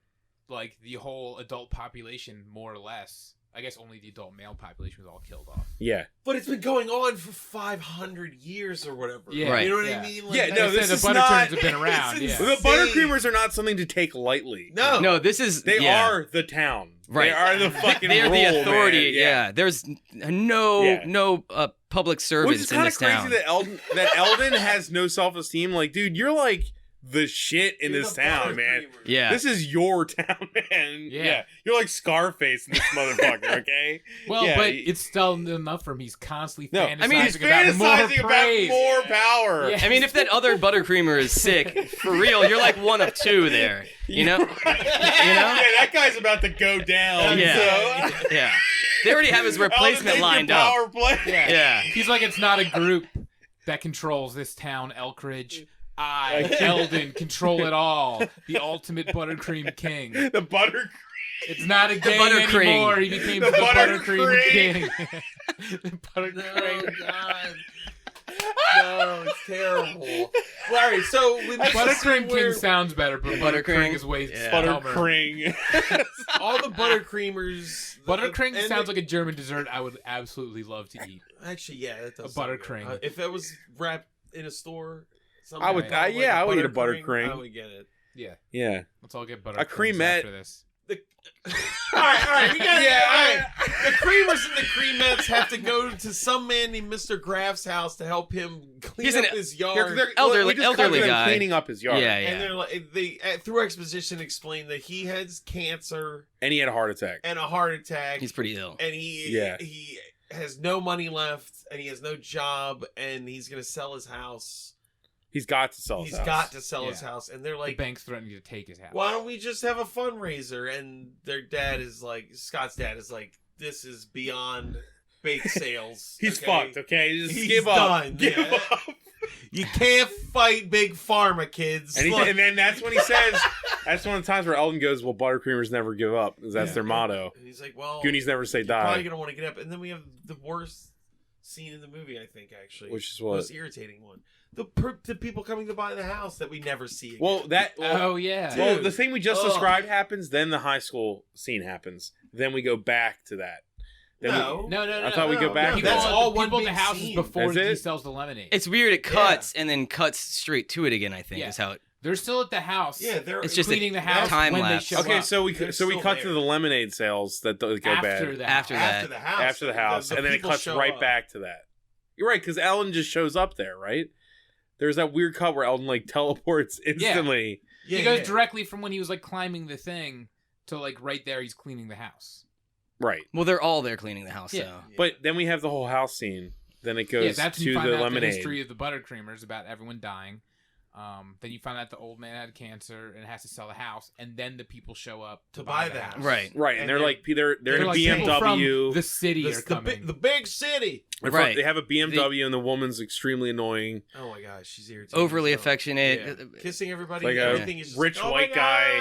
like the whole adult population, more or less. I guess only the adult male population was all killed off. Yeah. But it's been going on for 500 years or whatever. Yeah. Right. You know what I mean? Like, Yeah, no, this is the not... Buttercreamers have been around. Yeah. The Buttercreamers are not something to take lightly. No. this is... They are the town. Right. They are the fucking They're the rule, authority, man. yeah. There's no public servants in this town. Which is kind of crazy that Eldon has no self-esteem. Like, dude, you're like... the shit in this town, man. Yeah. This is your town, man. Yeah. You're like Scarface in this motherfucker, okay? Well, yeah, but it's still enough for him. He's constantly fantasizing, he's fantasizing about more power. Yeah. I mean, if that other Buttercreamer is sick, for real, you're like one of two there. You know? Yeah, that guy's about to go down. Yeah. So. Yeah. They already have his replacement lined up. Power play. Yeah. He's like, it's not a group that controls this town, Elkridge. I, Eldon, control it all. The ultimate buttercream king. The buttercream. It's not a game Buttercream. anymore. He became the Buttercream king. The Buttercream. Oh, God. No, it's terrible. Well, all right, so with Buttercream king sounds better, but Buttercream is way dumber. Buttercream. All the Buttercreamers. Buttercream sounds like a German dessert I would absolutely love to eat. Actually, yeah, that does. A Buttercream. If it was wrapped in a store. I would, I would eat a buttercream. I would get it. Yeah. Let's all get buttercreams A creamette after this. All right, we got it. All right. The creamers and the creamettes have to go to some man named Mr. Graff's house to help him clean up his yard. Elderly guy cleaning up his yard. Yeah. And they're like, they through exposition explain that he has cancer and he had a heart attack. He's pretty ill. And he has no money left and he has no job and he's gonna sell his house. He's got to sell his house. His house. And they're like, the bank's threatening to take his house. Why don't we just have a fundraiser? And their dad is like, Scott's dad is like, this is beyond bake sales. He's fucked, okay? He's give done. up. Give up. You can't fight Big Pharma, kids. And then that's when he says, that's one of the times where Eldon goes, well, Buttercreamers never give up. Because that's their motto. And he's like, well, Goonies never say die. You're probably going to want to get up. And then we have the worst scene in the movie, I think, actually. Which is what? The most irritating one. The people coming to buy the house that we never see again. Well, yeah. Well, the thing we just described happens, then the high school scene happens. Then we go back to that. No. I thought we go back. No, that's all one people big in the house scene. before he sells the lemonade. It's weird. It cuts and then cuts straight to it again. I think is how it. They're still at the house. Yeah, they're it's just cleaning the house time when lapse. they show okay, up. so we cut to the lemonade sales that go bad after the house, and then it cuts right back to that. You're right, because Ellen just shows up there, right? There's that weird cut where Eldon like teleports instantly. Yeah. He goes directly from when he was like climbing the thing to like right there. He's cleaning the house. Right. Well, they're all there cleaning the house. Yeah. So. But then we have the whole house scene. Then it goes that's to when you find the out lemonade. The history of the Buttercreamers about everyone dying. Then you find out the old man had cancer and has to sell a house, and then the people show up to buy the house. Right, and they're like they're in a like BMW. From the city are coming. The big city. Right. They have a BMW, and the woman's extremely annoying. Oh my gosh, she's irritating. Overly affectionate, kissing everybody. Like everything is just rich like, white guy.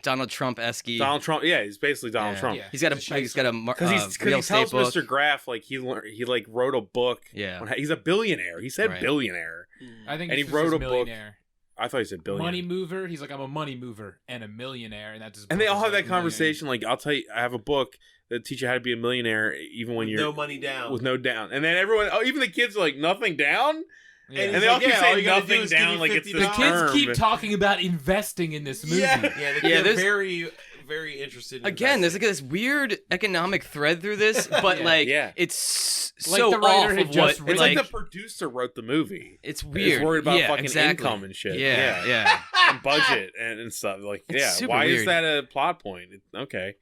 Donald Trump-esque. Donald Trump. Yeah, he's basically Donald Trump. Yeah. He's got a because he tells Mr. Graff like he like wrote a book. Yeah, he's a billionaire. He said billionaire. I think, and he wrote a book. I thought he said billionaire. Money mover. He's like, I'm a money mover and a millionaire, and that's. And they all have that conversation. Like, I'll tell you, I have a book that teach you how to be a millionaire, even when you're no money down, with no down. And then everyone, even the kids, are like nothing down. Yeah. And they all keep saying nothing down, like it's the kids keep talking about investing in this movie. They're very, very interested. Again, there's like this weird economic thread through this, but it's so like the writer off had of just what. It's like the producer wrote the movie. It's weird. He's worried about fucking income and shit. Yeah. And budget and stuff. Like, it's why weird. is that a plot point? Okay.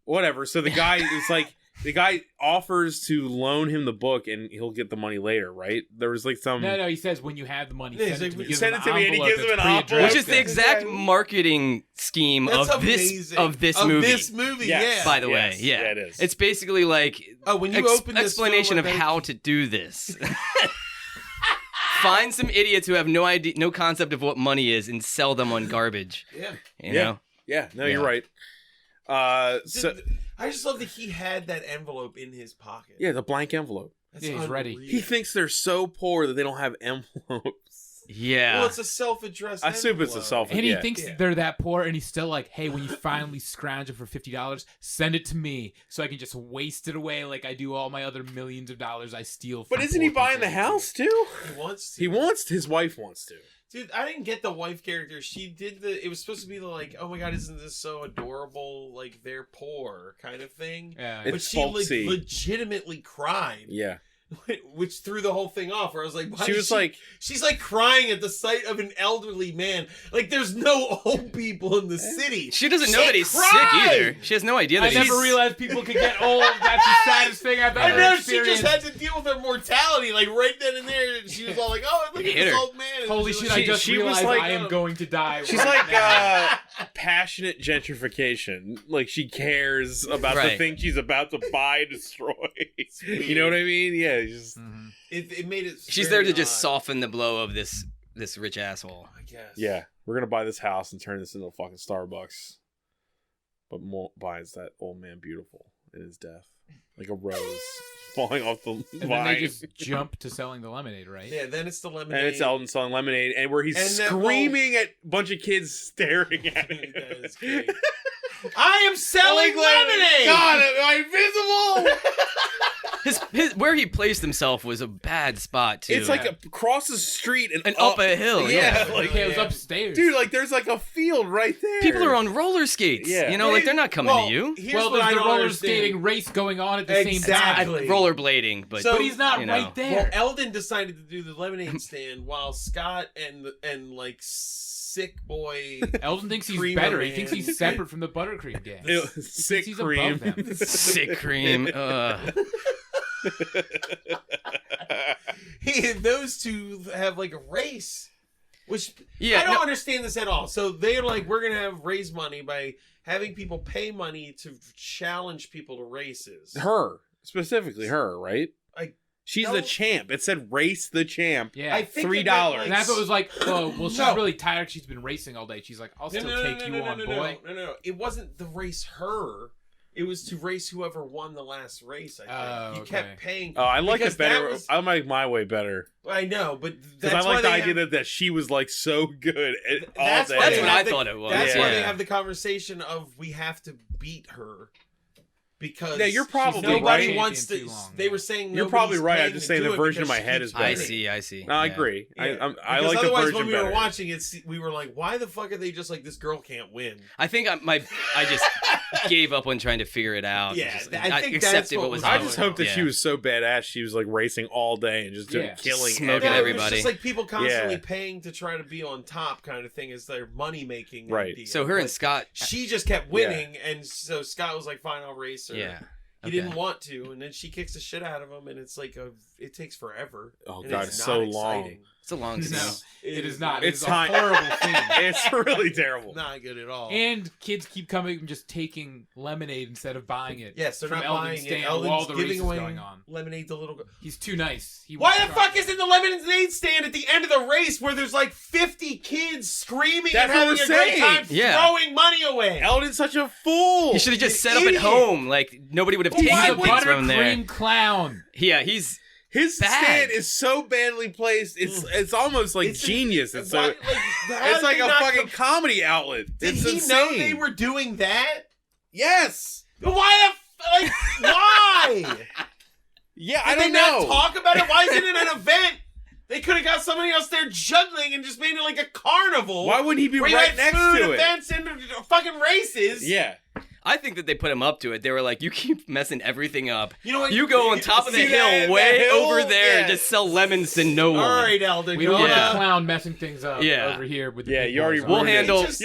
Whatever. So the guy is like, the guy offers to loan him the book and he'll get the money later, right? There was like some... No, he says when you have the money, send it to me. Send it to me, and he gives him an envelope. Which is the exact marketing scheme of this movie. This movie, yes. By the way, yeah, it is. It's basically like when you open this explanation of how to do this. Find some idiots who have no idea, no concept of what money is, and sell them on garbage. Yeah. You know? Yeah. No, you're right. So I just love that he had that envelope in his pocket. Yeah, the blank envelope. He's ready. He thinks they're so poor that they don't have envelopes. Yeah. Well, it's a self-addressed I assume it's a envelope. And he thinks they're that poor, and he's still like, hey, when you finally scrounge it for $50, send it to me so I can just waste it away like I do all my other millions of dollars I steal from But isn't he buying the house, too? He wants to. His wife wants to. Dude, I didn't get the wife character. She did it was supposed to be like, oh my god, isn't this so adorable? Like, they're poor kind of thing. Yeah, but it's she folksy. legitimately cried. Yeah. Which threw the whole thing off. Where I was like, she's like crying at the sight of an elderly man. Like, there's no old people in the city. She doesn't know that he's sick either. She has no idea that I never realized people could get old. That's the saddest thing I've ever experienced. She just had to deal with her mortality, like right then and there. She was all like, "Oh, look at this old man." Holy shit! I just realized I am going to die. She's like passionate gentrification. Like, she cares about the thing she's about to buy and destroy. You know what I mean? Yeah. Just, it made it. She's there to just soften the blow of this rich asshole. I guess. Yeah, we're gonna buy this house and turn this into a fucking Starbucks. But Mo buys that old man beautiful in his death, like a rose falling off the vine. And then they just jump to selling the lemonade, right? Yeah. Then it's the lemonade, and it's Eldon selling lemonade, and where he's screaming at a bunch of kids staring at him. That is great. I am selling lemonade. God, am I invisible? His where he placed himself was a bad spot too. It's like across the street and up a hill. Yeah, like it was upstairs, dude. Like there's like a field right there. People are on roller skates. Yeah, you know, like they're not coming to you. Well, there's the roller skating race going on at the same time. Rollerblading, but he's not right there. Well, Eldon decided to do the lemonade stand while Scott and like sick boy Eldon thinks he's better. He thinks he's separate from the Buttercream gang. Sick cream. Sick cream. Those two have like a race, which I don't understand this at all. So they're like, we're gonna raise money by having people pay money to challenge people to races. Her specifically, right? She's the champ. It said race the champ. Yeah, I think $3. And that's what it was like. Oh, well, she's really tired. She's been racing all day. She's like, I'll still take you on, boy. No. It wasn't the race her. It was to race whoever won the last race. I think. You kept paying. Oh, I like it better. I like my way better. I know, but because I like the idea that she was like so good all day. That's what I thought it was. That's why they have the conversation of we have to beat her. Because you're probably nobody wants to. They were saying you're probably right. I'm just saying the version of my head is better. I see. No, I agree. Yeah. I like the version otherwise, when we were better. watching it, we were like, "Why the fuck are they just like this girl can't win?" I think I just gave up on trying to figure it out. Yeah, I think accepted what was. I just hope that she was so badass. She was like racing all day and just killing, smoking everybody. It's just like people constantly paying to try to be on top, kind of thing. Is their money making idea. So her and Scott, she just kept winning, and so Scott was like, "Fine, I'll race her." Yeah. He didn't want to, and then she kicks the shit out of him, and it's like it takes forever. Oh god, it's so long. It's a long scene. No, it is not. It's a horrible thing. It's really terrible. Not good at all. And kids keep coming and just taking lemonade instead of buying it. Yes, they're not buying it. While the giving away going on. lemonade to little girl. He's too nice. Why the fuck isn't the lemonade stand at the end of the race where there's like 50 kids screaming and having a great time throwing money away? Eldon's such a fool. He should have just set up at home. Like nobody would have taken things from there. Buttercream clown. Yeah, his stand is so badly placed. It's almost like genius. It's like a fucking comedy outlet. Did he know they were doing that? Yes. Why? Why? Yeah, I don't know. Did they not talk about it? Why isn't it an event? They could have got somebody else there juggling and just made it like a carnival. Why wouldn't he be right next to it? Events and fucking races. Yeah. I think that they put him up to it. They were like, you keep messing everything up. You know what? You go on top of the hill, way over there, and just sell lemons to no one. All right, Eldon. We don't want the clown messing things up over here. With the you already You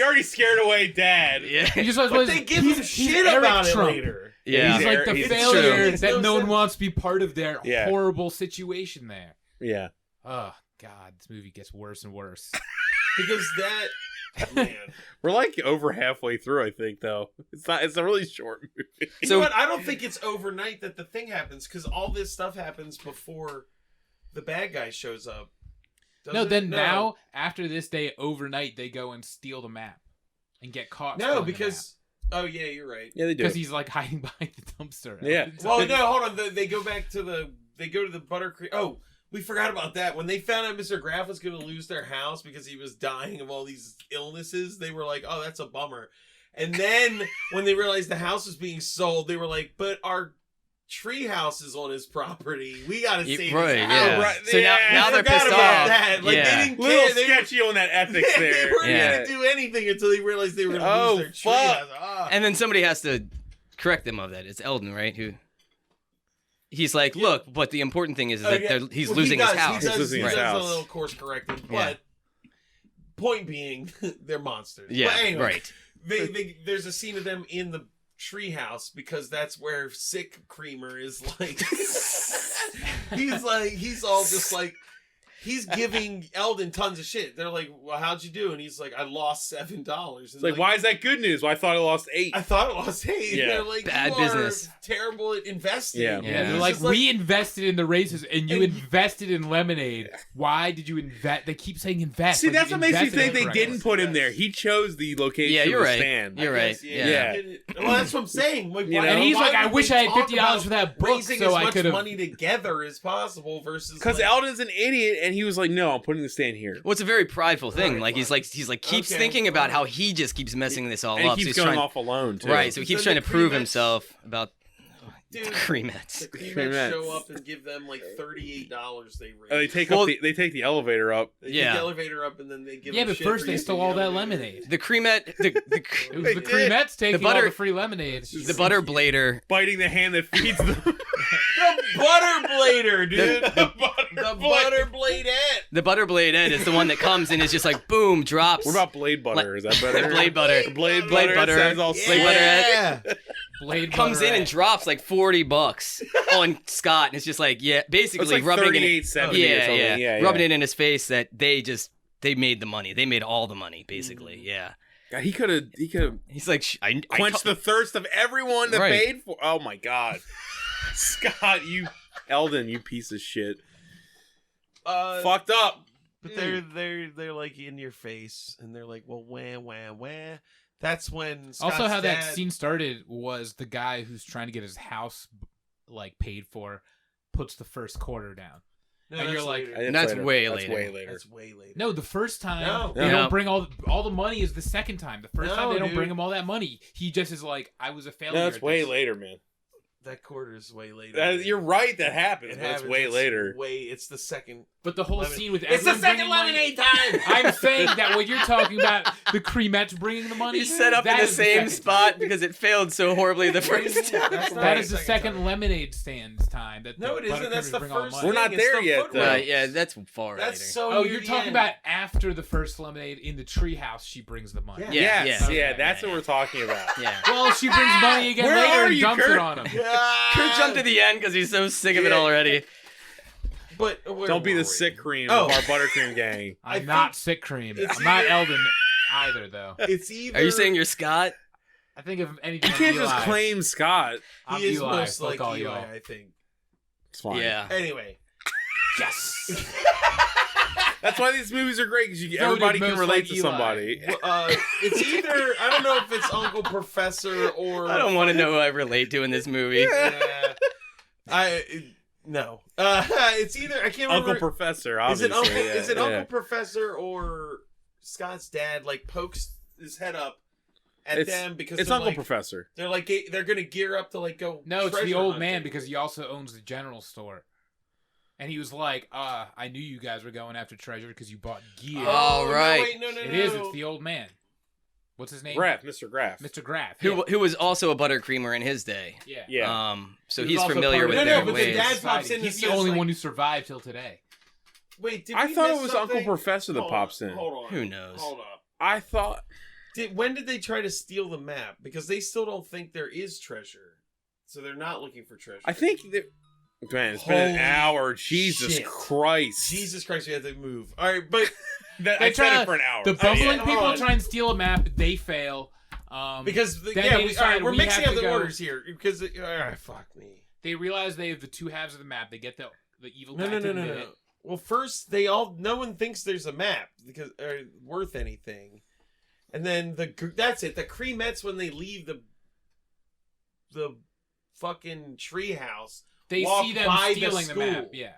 already scared away Dad. Yeah. But they give him shit about it later. Yeah. He's like the failure that no one wants to be part of their horrible situation there. Yeah. Oh, God. This movie gets worse and worse. Because that... Man. We're like over halfway through, I think, though. It's a really short movie. You know what? I don't think it's overnight that the thing happens, because all this stuff happens before the bad guy shows up. Now, after this day, overnight, they go and steal the map and get caught. No, because... Oh, yeah, you're right. Yeah, they do. Because he's like hiding behind the dumpster. Yeah. Well, no, hold on. They go back to the they go to the Buttercream. Oh, we forgot about that. When they found out Mr. Graff was going to lose their house because he was dying of all these illnesses, they were like, "Oh, that's a bummer." And then when they realized the house was being sold, they were like, "But our tree house is on his property. We got to save his house." Yeah. Right. So now they're pissed off. That. Like, they didn't care. Little sketchy on that ethics there. They weren't going to do anything until they realized they were going to lose their tree house. And then somebody has to correct them of that. It's Eldon, right? He's like, look, but the important thing is that he's losing his house. He does a little course correcting, but point being, they're monsters. Yeah, but anyway, right. There's a scene of them in the treehouse because that's where Sick Creamer is like. he's all just like. He's giving Eldon tons of shit. They're like, "Well, how'd you do?" And he's like, "I lost $7." It's like, why is that good news? Well, I thought I lost 8. I thought I lost 8. Yeah. They're like, bad you business. Are terrible at investing. Yeah. They're like, we invested in the races, and you invested in lemonade. Why did you invest? They keep saying invest. See, that's what makes me think they didn't put him there. He chose the location. Yeah, you're of the right. stand. You're right. Yeah. Well, that's what I'm saying. Like, and he's like, I wish I had $50 for that book, so I could have money together as possible versus because Eldon's an idiot, and he was like, no, I'm putting the stand here. Well, it's a very prideful thing. Like he's keeps thinking about how he just keeps messing this all up. He keeps going off alone too. Right, so he keeps trying to prove himself about the creamettes. The creamettes show up and give them like $38 they raise. They take the elevator up. They take the elevator up and then they give them but shit first for they using stole the all that elevator. lemonade. The cremette It was the cremettes taking all the free lemonade. The butter blader biting the hand that feeds them. The butter blader, dude. The butter bladette. The butter bladette is the one that comes and is just like boom, drops. What about blade butter? Is that better? Blade butter. Blade butter. Sounds all Yeah. Blade butterhead. Blade comes in and drops like $40 on Scott, and it's just like basically like rubbing it. Yeah, rubbing it in his face that they made the money. They made all the money basically. Yeah. God, he could have. He's like quenched the thirst of everyone that paid for. Oh my God, Scott, Eldon, you piece of shit. Fucked up. But they're like in your face, and they're like, well, wah. That's when Scott's also how dad... that scene started was the guy who's trying to get his house like paid for puts the first quarter down. No, and you're like, that's way later. That's way later. No, the first time they don't bring all the money is the second time. The first time they don't bring him all that money. He just is like, I was a failure. No, that's way later, man. That quarter is way later. You're right. That happens. But it's way later. It's the second. But the whole scene with it's the second lemonade time. I'm saying that when you're talking about the cremettes bringing the money, you set up in the same spot because it failed so horribly the first time. That is the second lemonade stand's time. No, it isn't. That's the first. We're not there yet. Yeah, that's far. That's later. so. Oh, you're talking about after the first lemonade in the treehouse. She brings the money. Yeah, that's what we're talking about. Yeah. Well, she brings money again later and dumps it on him. Kurt jumped to the end because he's so sick of it already. But don't be the sick cream of our buttercream gang. I'm not sick cream. I'm not Eldon either, though. It's either. Are you saying you're Scott? I think if anything, you can't just claim Scott. He is most like Eli, I think. It's fine. Yeah. Anyway. Yes. That's why these movies are great because everybody can relate to somebody. It's either I don't know if it's Uncle Professor or I don't want to know who I relate to in this movie. No. It's either I can't remember. Uncle Professor. Obviously. Is it Uncle Professor or Scott's dad? Like pokes his head up at them because it's Uncle Professor. They're like they're gonna gear up to like go. No, it's the old man because he also owns the general store. And he was like, I knew you guys were going after treasure because you bought gear. Oh, right. No, wait, no. It is. It's the old man. What's his name? Mr. Graff. Mr. Graff. Who was also a buttercreamer in his day. Yeah. So he's familiar with their ways. The dad pops in. He's the only one who survived till today. Wait, I thought it was Uncle Professor that pops in. Hold on. Who knows? Hold up. I thought. When did they try to steal the map? Because they still don't think there is treasure. So they're not looking for treasure. I think that. Man, it's been an hour. Jesus Christ. Jesus Christ, we have to move. All right, but I said it for an hour. The bumbling people try and steal a map. They fail. Because we're mixing up the orders here. Because fuck me. They realize they have the two halves of the map. They get the evil guy. No. Well, first no one thinks there's a map because worth anything, and then that's it. The cremettes when they leave the fucking treehouse They walk see them by stealing the the map. school. Yeah.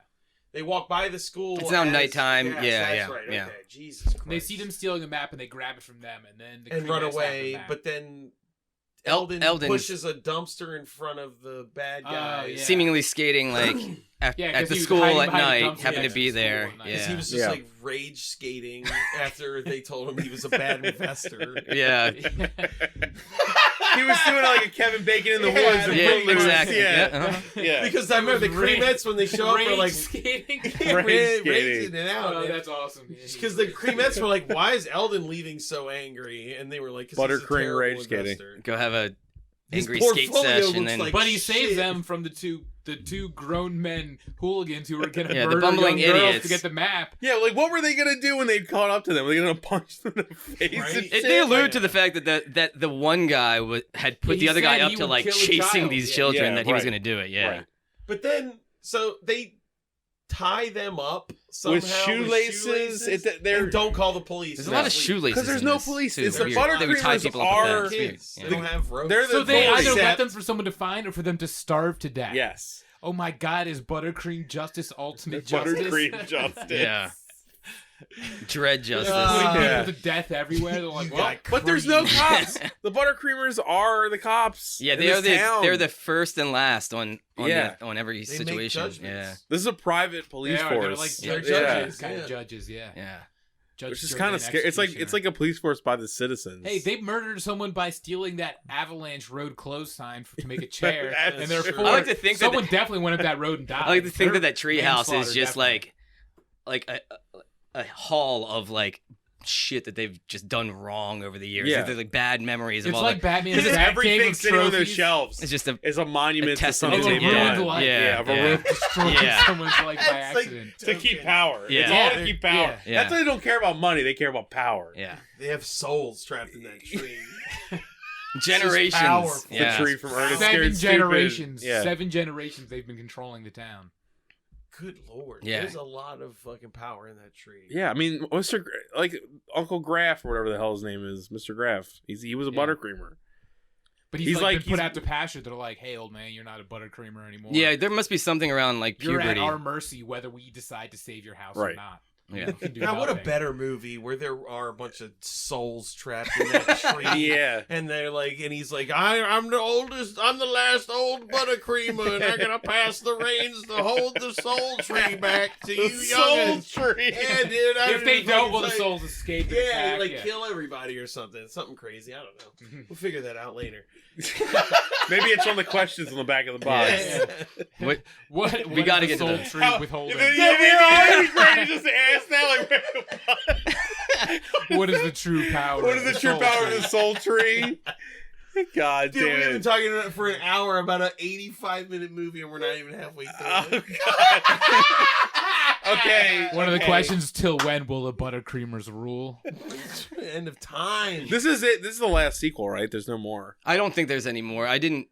They walk by the school. It's now nighttime. Yes, Yeah, that's right. yeah. Okay. Jesus Christ. They see them stealing the map and they grab it from them, and then the run Creamettes away. have the map. But then Eldon pushes a dumpster in front of the bad guy, seemingly skating like at the school at night. Happened to be there. Yeah, he was just like rage skating after they told him he was a bad investor. Yeah. He was doing like a Kevin Bacon in the woods. Yeah, exactly. Yeah. Because I remember the Creamettes when they show up were like skating. raging it out. Oh, that's awesome. Because the Creamettes were like, "Why is Eldon leaving so angry?" And they were like, "Buttercream rage skating. Go have a angry skate session." And but he saves them from the two grown men hooligans who were going to murder the bumbling young girls idiots to get the map. Yeah, like what were they going to do when they caught up to them? Were they going to punch them in the face? Right? They allude to the fact that the one guy had put the other guy up to like chasing these children, that he was going to do it. Yeah. Right. But then, so they tie them up somehow with shoelaces. And don't call the police. There's a lot of shoelaces because there's no police. It's the Buttercreamers are kids. They don't have ropes. So they either let them for someone to find or for them to starve to death. Yes. Oh my God! Is Buttercream Justice ultimate justice? Buttercream Justice. Yeah. Dread justice. Putting people to death everywhere. They're like, well, but there's no cops. The Buttercreamers are the cops. Yeah, they're the first and last on every situation. Yeah. This is a private police force. They're judges, kind of judges. Yeah. Which is kind of scary. It's like a police force by the citizens. Hey, they murdered someone by stealing that Avalanche Road closed sign to make a chair. And therefore, I like to think someone definitely went up that road and died. I like to think that treehouse is just like a haul of like shit that they've just done wrong over the years. They're like bad memories. It's of all like Batman. Because everything sitting on those shelves is just a monument to something they've done. Destroying someone's life by accident. To keep power. Yeah. It's all to keep power. Yeah. That's why they don't care about money. They care about power. Yeah. They have souls trapped in that tree. Generations. The tree from Ernest Seven generations. Yeah. 7 generations they've been controlling the town. Good Lord. Yeah. There's a lot of fucking power in that tree. Yeah, I mean, Uncle Graff or whatever the hell his name is, Mr. Graff. He was a buttercreamer. But he's like been put out to pasture. They're like, hey, old man, you're not a buttercreamer anymore. Yeah, there must be something around like puberty. You're at our mercy whether we decide to save your house or not. Yeah. Now, what a better movie where there are a bunch of souls trapped in that tree. Yeah. And they're like, and he's like, I'm the last old buttercreamer, and I gotta pass the reins to hold the soul tree back to you youngins. Soul tree. Yeah, dude. If they don't, will the souls escape? Yeah, kill everybody or something. Something crazy. I don't know. We'll figure that out later. Maybe it's on the questions on the back of the box. Yeah. What we got to get soul to tree withholding? You're already ready to just ask that. What is the true power? What is the true power of the soul tree? God Dude, damn it. we've been talking for an hour about an 85-minute movie and we're not even halfway through it. God. Okay. One of the questions, till when will the Buttercreamers rule? End of time. This is it. This is the last sequel, right? There's no more. I don't think there's any more. I didn't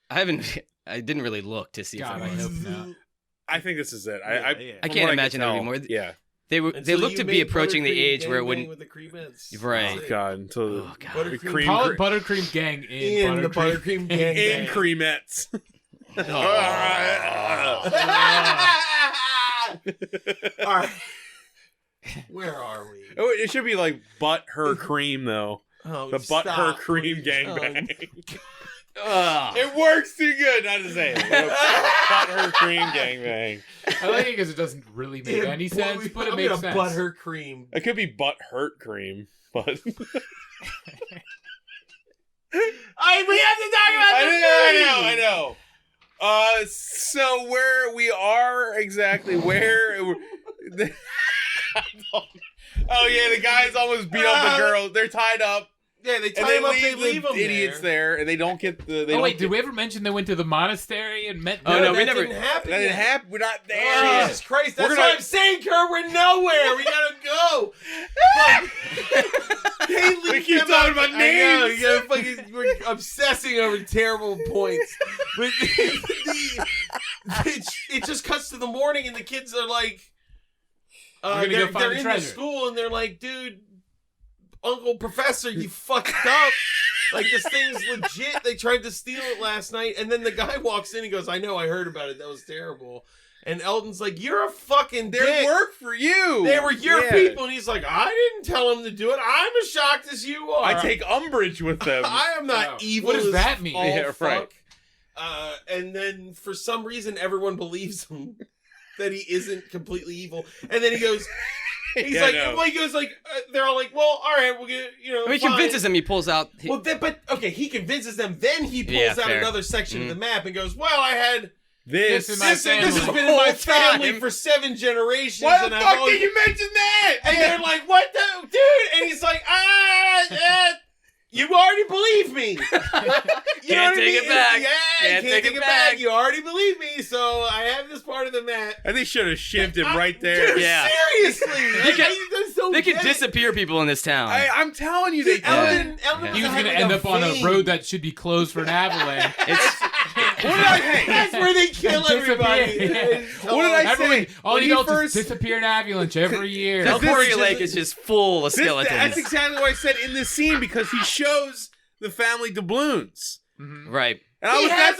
really look to see God, if there I was. hope not. I think this is it. I can't imagine there would be more. Yeah. They look to be approaching the age where it wouldn't. With the Creamettes. Right. Oh, God. Until Buttercream. Call it Buttercream Gang in the Buttercream Gang. In Creamettes. All right. Where are we? Oh, it should be like Butt Her Cream, though. Oh, the Butt Her Cream gangbang. It works too good, not to say it. Butt Her Cream gangbang. I like it because it doesn't really make any sense, but it makes sense. Butt Her Cream. It could be Butt Hurt Cream, but... We have to talk about the movie! I know. So where we are exactly, where... Oh yeah, the guys almost beat up the girls. They're tied up. Yeah, they tie them up. They leave them idiots there, and they don't get the. Did we ever mention they went to the monastery and met? Oh no, we never. Didn't happen. That didn't happen. We're not there. Oh, Jesus Christ! That's what I'm saying, Kurt. We're nowhere. We gotta go. We keep talking about names. We're obsessing over terrible points. But it just cuts to the morning, and the kids are like, they're in the school, and they're like, dude. Uncle Professor, you fucked up. Like, this thing's legit. They tried to steal it last night, and then the guy walks in and goes, I know, I heard about it. That was terrible. And Eldon's like, you're a fucking dick. They work for you. They were your people. And he's like, I didn't tell him to do it. I'm as shocked as you are. I take umbrage with them. I am not evil. What does that mean? Yeah, right. And then for some reason, everyone believes him that he isn't completely evil. And then he goes... He's they're all like, well, all right, we'll get, he convinces them. He pulls out. He convinces them. Then he pulls out another section of the map and goes, well, I had this has been in my family for 7 generations. Why the fuck did you mention that? And they're like, what the dude? And he's like, you already believe me. Can't take it back. Can't take it back. You already believe me, so I have this part of the map. And they should have shivved him right there. Dude, seriously. They could disappear people in this town. I'm telling you, they could. He was going to end up on a road that should be closed for an avalanche. That's where they kill everybody. What did I say? All you know is disappear in avalanche every year. Quarry Lake is just full of skeletons. That's exactly what I said in this scene, because he shows the family doubloons. Mm-hmm. Right. And that's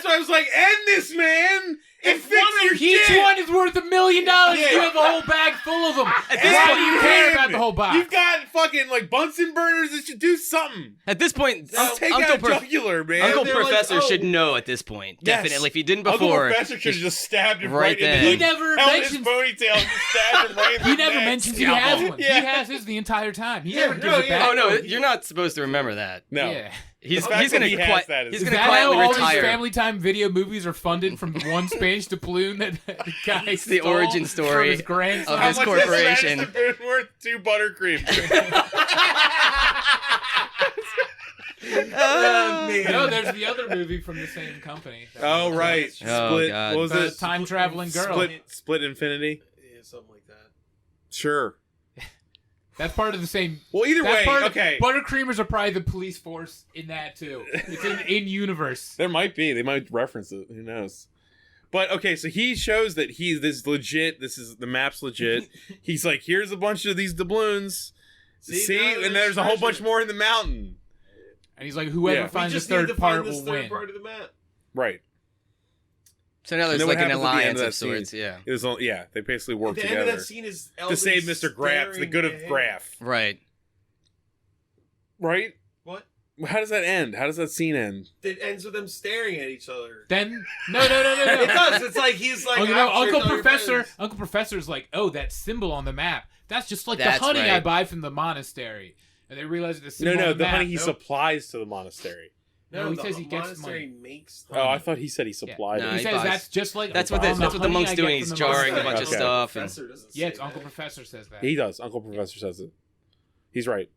why I was like, end this, man. Each one is worth $1 million. Yeah. You have a whole bag full of them. Why do you care about the whole box? You've got fucking Bunsen burners that should do something. At this point, take out jugular, man. Uncle Professor should know at this point. Yes. Definitely. If he didn't before. Uncle Professor should have just stabbed him right in He never mentions his ponytail and stabbed him right in the He never mentions he has one. Yeah. He has his the entire time. He never gives it back. Oh, no. You're not supposed to remember that. No. Yeah. He's going to quietly retire. All these retire. Family Time video movies are funded from the one Spanish doubloon that the guy It's the origin story his grandson. of his corporation. How much is worth 2 buttercream? No, there's the other movie from the same company. Oh, right. Split. God. What was it? Time Traveling Girl. Split Infinity? Yeah, something like that. Sure. That's part of the same. Well, either way, okay. Buttercreamers are probably the police force in that too. It's in universe. There might be. They might reference it. Who knows? But okay, so he shows that he's this legit. This is the map's legit. He's like, here's a bunch of these doubloons. See, and there's a whole bunch more in the mountain. And he's like, whoever finds the third part will win. Part of the map. Right. So now there's like an alliance of sorts, yeah. They basically work the together. End of that scene is Eldon to save Mr. Graff, the good of Graff. Right. Right? What? How does that end? How does that scene end? It ends with them staring at each other. Then no. It does. It's like he's like Uncle Professor's like, oh, that symbol on the map. That's just like the honey I buy from the monastery. And they realize the symbol the honey he supplies to the monastery. No, he says he gets money. Makes oh, I thought he said he supplied it. He says that's just like that's what the monk's doing. He's jarring a bunch of stuff. It's Uncle Professor says that. He does. Uncle Professor says it. He's right.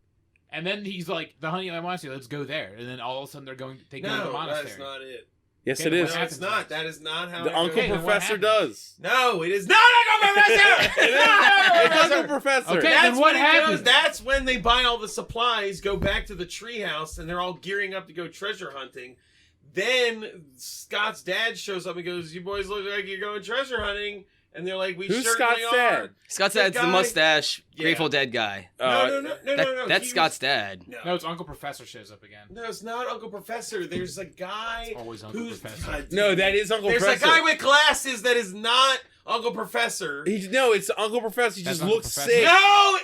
And then he's like, the honey I want to, let's go there. And then all of a sudden they go to the monastery. That's not it. Yes, it is. No, it's not. That is not how the Uncle Professor does. No, it is not Uncle Professor. It's Uncle Professor. Okay, then what happens? That's when they buy all the supplies, go back to the treehouse, and they're all gearing up to go treasure hunting. Then Scott's dad shows up and goes, "You boys look like you're going treasure hunting." And they're like, Who's Scott's dad? Scott's dad's the mustache, Grateful Dead guy. No. That's Scott's dad. No, it's Uncle Professor shows up again. No, it's not Uncle Professor. There's a guy. It's always Uncle Professor. No, that is Uncle Professor. There's a guy with glasses that is not Uncle Professor. It's Uncle Professor. He just looks sick. No!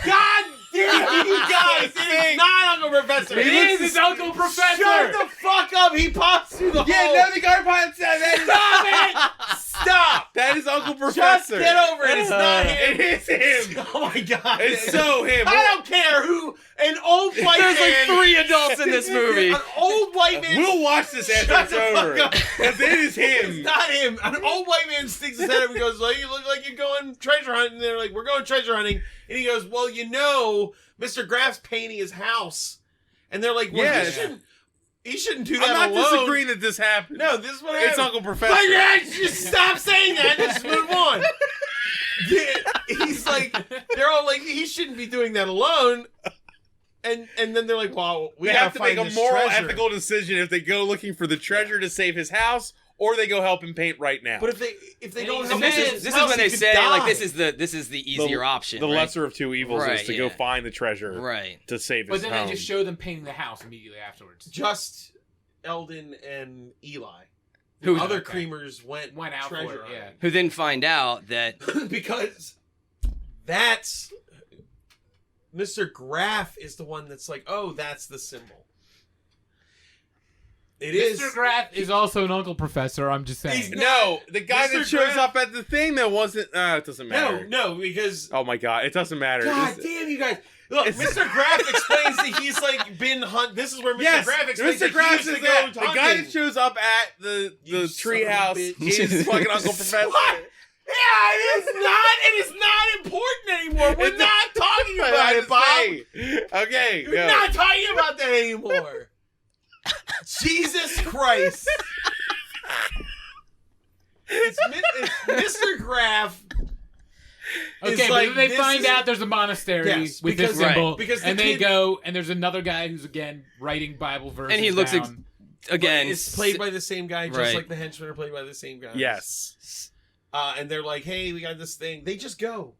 God damn you guys! It is not Uncle Professor! It's Uncle Professor! Shut the fuck up! He pops through the hole! Yeah, the guy pops out. Stop it! Stop! That is Uncle Professor. Just get over it. It's not him. It is him. Oh my god. It's so him. I don't care who. An old white man. There's like 3 adults in this movie. An old white man. We'll watch this after it's over. Because it is him. It's not him. An old white man sticks his head up and goes, well, you look like you're going treasure hunting. And they're like, we're going treasure hunting. And he goes, well, Mr. Graff's painting his house. And they're like, well, he shouldn't do that alone. I'm not disagreeing that this happened. No, this is what happened. It's Uncle Professor. But yeah, just stop saying that. Just move on. He's like, they're all like, he shouldn't be doing that alone. And then they're like, well, we have to make a moral, treasure. ethical decision if they go looking for the treasure to save his house or they go help him paint right now. But if they don't help him, this is when they say like this is the easier option. The lesser of two evils is to go find the treasure to save his home. But then they just show them painting the house immediately afterwards. Just Eldon and Eli. Who other creamers went out for it, Who then find out that because that's Mr. Graff is the one that's like, oh, that's the symbol. Mr. Graff is also an uncle professor. I'm just saying. No, the guy that shows up at the thing that wasn't. It doesn't matter. No, because oh my god, it doesn't matter. God damn you guys. Look, Mr. Graff explains that he's like been hunt. This is where Mr. Graff explains Mr. Graff is the guy that shows up at the treehouse. He's fucking Uncle Professor. Yeah, it is not important anymore. We're not talking about it, Bob. Okay, we're not talking about that anymore. Jesus Christ! It's Mr. Graff. Okay, but then they find out there's a monastery with this symbol, and they go, and there's another guy who's again writing Bible verses. And he looks again. It's played by the same guy, just like the henchmen are played by the same guy. Yes. And they're like, "Hey, we got this thing." They just go.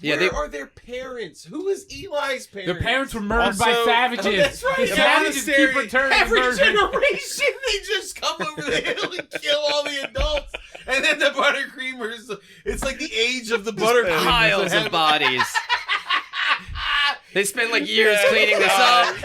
Yeah, where are their parents? Who is Eli's parents? Their parents were murdered by savages. Oh, that's right. The savages keep returning. Every generation, they just come over the hill and kill all the adults. And then the Buttercreamers, it's like the age of the Buttercreamers. Piles of bodies. They spend like years cleaning this up.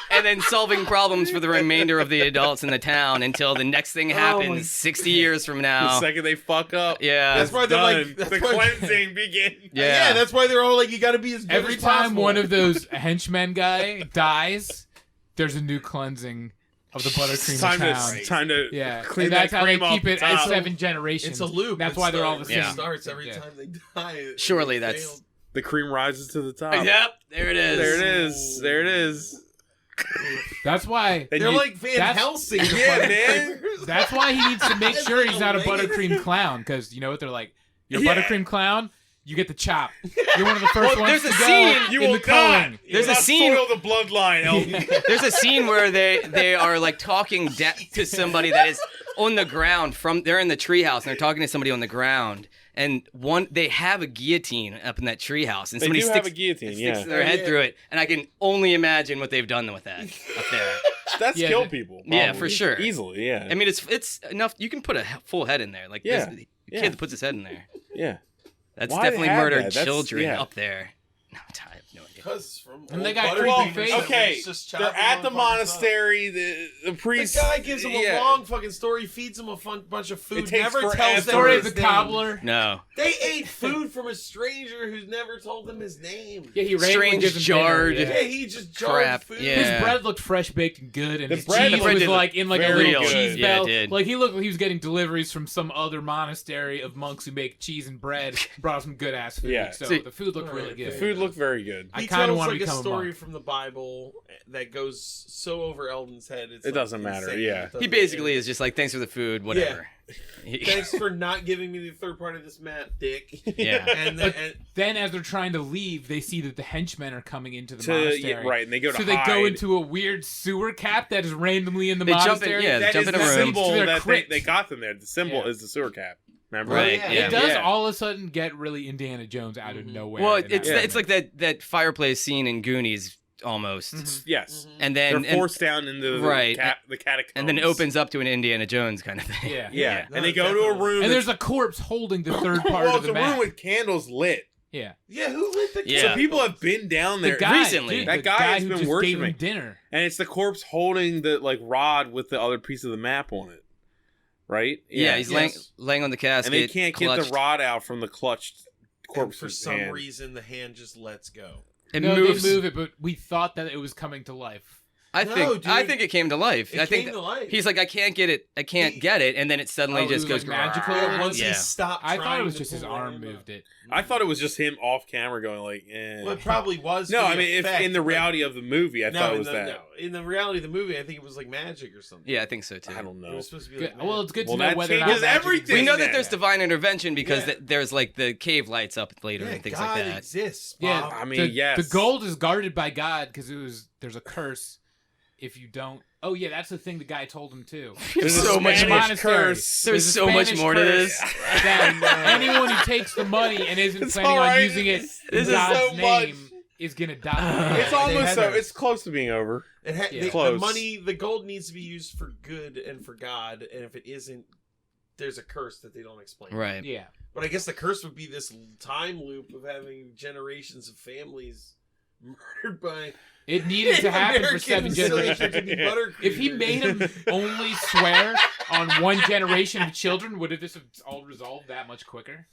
And then solving problems for the remainder of the adults in the town until the next thing happens 60 years from now. The second they fuck up, that's why they're like, the cleansing begins. Yeah, that's why they're all like, you got to be as good every as time possible. one of those henchmen guy dies, there's a new cleansing of the Buttercream town. Time to clean and that's that how they cream keep it up as top. 7 generations. It's a loop. That's why they're all the same. It starts every time they die. Surely that's the cream rises to the top. Yep, there it is. There it is. There it is. That's why they're like Van Helsing. Yeah, man. That's why he needs to make sure he's not a buttercream clown. Because you know what they're like. You're a buttercream clown. You get the chop. You're one of the first ones to go in the culling. There's a scene. Soil the bloodline, Elton. There's a scene where they are like talking to somebody that is on the ground. They're in the treehouse and they're talking to somebody on the ground. And they have a guillotine up in that treehouse, and somebody have a guillotine, sticks their head through it, and I can only imagine what they've done with that up there. That's kill people. Probably. Yeah, for sure, easily. Yeah, I mean it's enough. You can put a full head in there, like this kid that puts his head in there. Yeah, that's definitely murdered children up there. No, I have no idea. And they got creepy face. Okay, they're at the monastery. The priest. The guy gives them a long fucking story. Feeds them a bunch of food. Never tells them story of the cobbler. No, they ate food from a stranger who's never told them his name. Yeah, he strange jarred. Yeah, he just jarred food. Yeah. His bread looked fresh baked and good, and the his bread cheese was like in like a little cheese belt. Yeah, like he looked like he was getting deliveries from some other monastery of monks who make cheese and bread. Brought some good ass food. Yeah. So the food looked really good. The food looked very good. I kind of want to become become a story from the Bible that goes so over Eldon's head. It doesn't matter. Yeah, he basically is just like, thanks for the food, whatever. Thanks for not giving me the third part of this map, dick. Yeah. and then as they're trying to leave, they see that the henchmen are coming into the monastery. Yeah, right, and they go to So hide. they go into a weird sewer cap that is randomly in the monastery. They jump in a room. The symbol that they got them there. The symbol is the sewer cap. Remember? Right. It does all of a sudden get really Indiana Jones out of nowhere. Well, it's like that fireplace scene in Goonies almost. Mm-hmm. Yes. And then they're forced down into the catacombs. And then it opens up to an Indiana Jones kind of thing. Yeah. And they go to a room. And there's a corpse holding the third part of the map. It's a room with candles lit. Yeah. Yeah, who lit the candles? So people have been down there recently. Dude, that guy has who been just worshiping. Gave him dinner. And it's the corpse holding the rod with the other piece of the map on it. Right? Yeah, he's laying on the casket. And they can't get the rod out from the clutched corpse. For some reason, the hand just lets go. They move it, but we thought that it was coming to life. I think it came to life. It came to life. He's like, I can't get it, and then it suddenly just goes magical. Once he stopped, I thought it was just his arm moved it. I thought it was just him off camera going like, eh. Well, it probably was. No, I mean, if in the reality of the movie, I thought it was that. No, in the reality of the movie, I think it was like magic or something. Yeah, I think so too. I don't know. It was supposed to be like well, it's good to know whether or not changes everything. We know that there's divine intervention because there's like the cave lights up later and things like that. God exists. Yeah, I mean, the gold is guarded by God because there's a curse. if you don't. Oh yeah, that's the thing the guy told him too. There's so much curse. There's so much more to this. That anyone who takes the money and isn't planning on using it in God's name is gonna die. It's almost so. It's close to being over. The money, the gold needs to be used for good and for God, and if it isn't, there's a curse that they don't explain. Right. Yeah. But I guess the curse would be this time loop of having generations of families murdered by. It needed to happen for 7 generations. If he made him only swear on one generation of children, would this have all resolved that much quicker?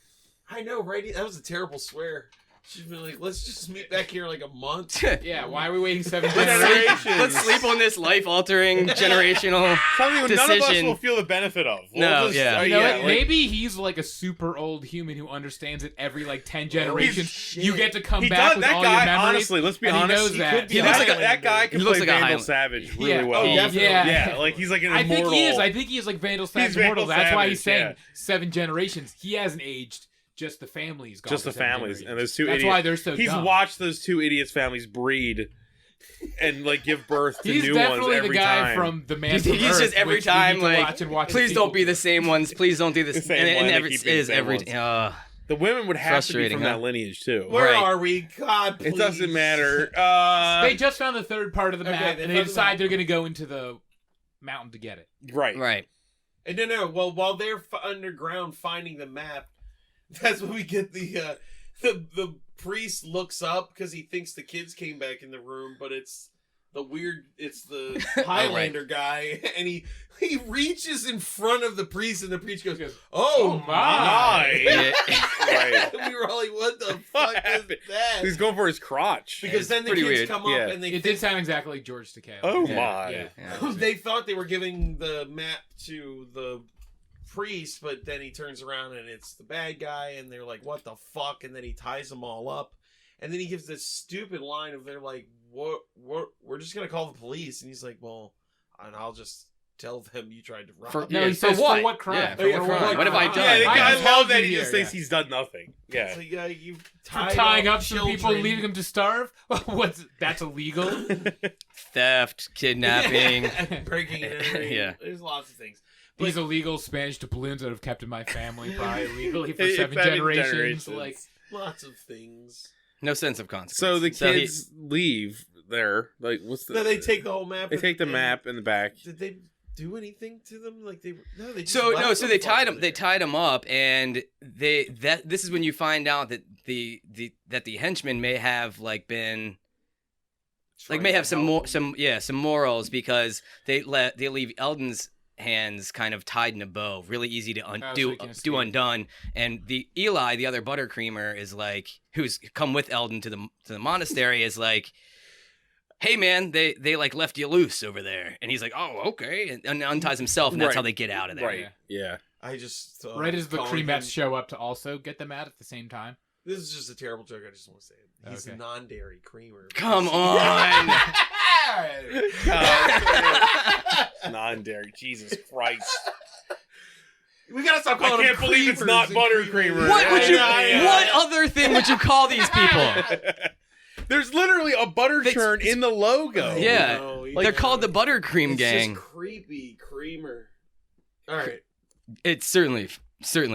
I know, right? That was a terrible swear. She'd be like, let's just meet back here in like a month. Yeah, why are we waiting 7 generations? Let's sleep on this life-altering generational something none of us will feel the benefit of. Maybe he's like a super old human who understands it every like 10 generations. You get to come back with all your memories. Honestly, let's be honest. He knows that. He looks like that guy can play Vandal Savage really well. Yeah, like he's like an immortal. I think he is like Vandal Savage immortal. That's why he's saying 7 generations. He hasn't aged. Just the families. Just the families. And those two idiots. That's why they're so He's dumb. watched those 2 idiots' families breed and like give birth to He's new ones every time. He's definitely the guy from The Man from Earth. He's just every time like, please don't be the same ones. Please don't do this. And it is every time. The women would have to be from that lineage too. Where are we? God, please. It doesn't matter. They just found the 3rd part of the map, and they decide they're going to go into the mountain to get it. Right. And no. Well, while they're underground finding the map, that's when we get the priest looks up because he thinks the kids came back in the room, but it's the Highlander guy, and he reaches in front of the priest, and the priest goes, "Oh my!" Right. We were all like, "What the fuck is that?" He's going for his crotch because then the kids come up and it did sound exactly like George Takei. Oh my! Yeah. They thought they were giving the map to the priest, but then he turns around and it's the bad guy, and they're like, "What the fuck?" And then he ties them all up, and then he gives this stupid line of they're like, "What? We're just gonna call the police," and he's like, "Well, and I'll just tell them you tried to rob." He says, "For what crime? Yeah, what have I done?" Yeah, I love that he just thinks he's done nothing. Yeah, it's like, you tying up some people, leaving them to starve. That's illegal? Theft, kidnapping, breaking and entering. Yeah, there's lots of things. These illegal Spanish doubloons that have kept in my family probably illegally for 7 generations. Like lots of things. No sense of consequence. So the kids leave there. Like, what's the? No, they take the whole map. They take the map in the back. Did they do anything to them? Like they just so they tied them. They tied them up, and this is when you find out that the henchman may have like been. Like may have some morals because they leave Eldon's hands kind of tied in a bow, really easy to do undone. And the Eli, the other buttercreamer, is like, who's come with Eldon to the monastery, is like, "Hey man, they like left you loose over there," and he's like, "Oh, okay," and unties himself, and that's how they get out of there. Right. Yeah. I just right as the Creamettes show up to also get them out at the same time. This is just a terrible joke. I just want to say it. He's a non-dairy creamer. Come on. Non-dairy. Jesus Christ. We gotta stop calling them. I can't believe it's not buttercreamers. What other thing would you call these people? There's literally a butter churn in the logo. Yeah. They're called the Buttercream Gang. It's just creepy creamer. All right. It's certainly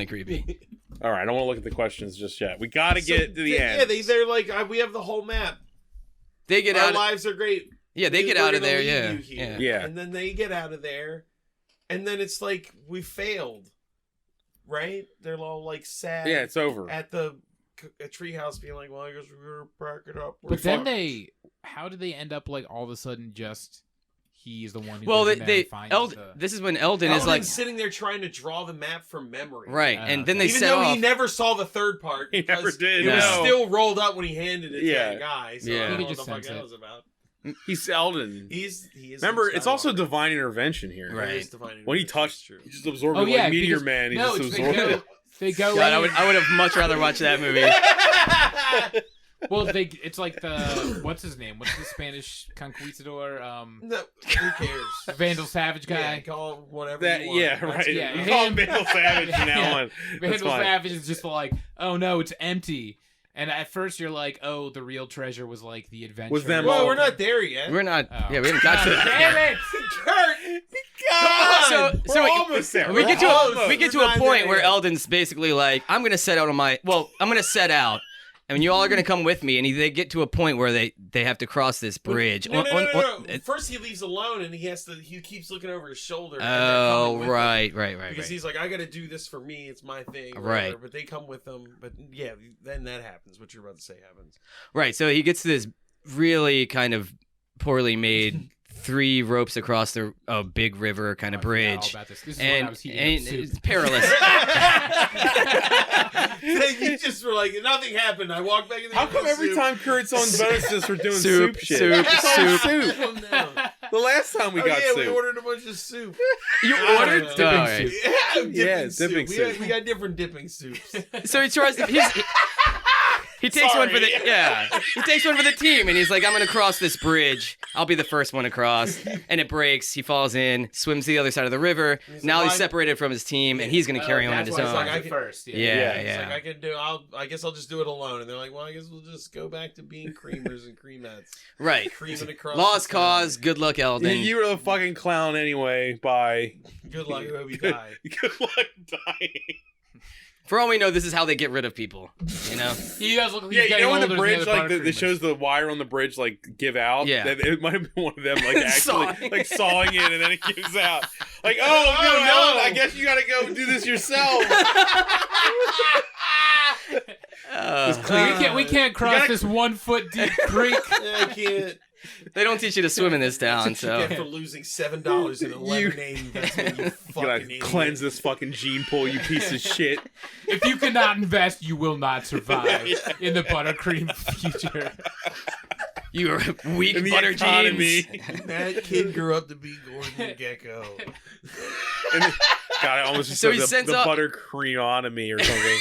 creepy. All right, I don't want to look at the questions just yet. We got to get to the end. Yeah, they're like, we have the whole map. They get out. Our lives are great. Yeah, they get out of there. Yeah. And then they get out of there, and then it's like we failed, right? They're all like sad. Yeah, it's over at the treehouse, being like, "Well, I guess we're gonna pack it up." But then how did they end up like all of a sudden just? He's the one who this is when Eldon is like sitting there trying to draw the map from memory. Right. And then they even though he never saw the 3rd part. He never did. It was still rolled up when he handed it to the guy. So I don't know what the fuck that was about. He's Eldon. He is. Remember, it's also divine intervention here. Right. When he touched, he just absorbed it like Meteor Man. He just absorbed it. They go. God, I would have much rather watched that movie. Well, it's like the what's his name? What's the Spanish conquistador? No, who cares? Vandal Savage guy. Yeah, call him whatever. You want. Yeah, right. Yeah, you call him Vandal Savage from now on. Vandal Savage is just like, oh no, it's empty, And at first you're like, oh, the real treasure was like the adventure. Was them Well, we're not there yet. We're not. Oh. Yeah, we haven't got to that. Damn it, Kurt! So we're almost there. We get to a point where Eldon's basically like, I'm gonna set out. And you all are going to come with me, and they get to a point where they have to cross this bridge. No. First, he leaves alone, and he keeps looking over his shoulder. Oh, right. Because he's like, I got to do this for me. It's my thing. Right. But they come with him. But yeah, then that happens. What you're about to say happens. Right. So he gets to this really kind of poorly made 3 ropes across a big river kind of bridge. This is and when I was heating up it's perilous. You just were like, nothing happened. I walked back in the How come every time Kurt's on bonuses we're doing soup shit? Soup. The last time we got soup. we ordered a bunch of soup. You ordered dipping soup. Dipping soup. We got different dipping soups. So he tries to... He takes one for the He takes one for the team, and he's like, "I'm gonna cross this bridge. I'll be the first one across." And it breaks. He falls in, swims to the other side of the river. Now he's separated from his team, and he's gonna carry on his own. Like first. Yeah. It's like, I guess I'll just do it alone. And they're like, well, I guess we'll just go back to being creamers and creamettes. Right. Creaming across. Lost cause. Good luck, Eldon. You were a fucking clown anyway. Bye. Good luck. I hope you die. Good luck dying. For all we know, this is how they get rid of people. You know? He does look like you know when the bridge, like, it shows the wire on the bridge, like, give out? Yeah. It might have been one of them, like, actually, sawing it, and then it gives out. Like, no, I guess you gotta go do this yourself. We can't cross this 1 foot deep creek. I can't. They don't teach you to swim in this town, so. You get for losing $7 in a lemonade investment, you fucking idiot. Cleanse this fucking gene pool, you piece of shit. If you cannot invest, you will not survive in the buttercream future. You are weak butter jeans. That kid grew up to be Gordon Gekko. God, I almost just said the buttercreamonomy or something.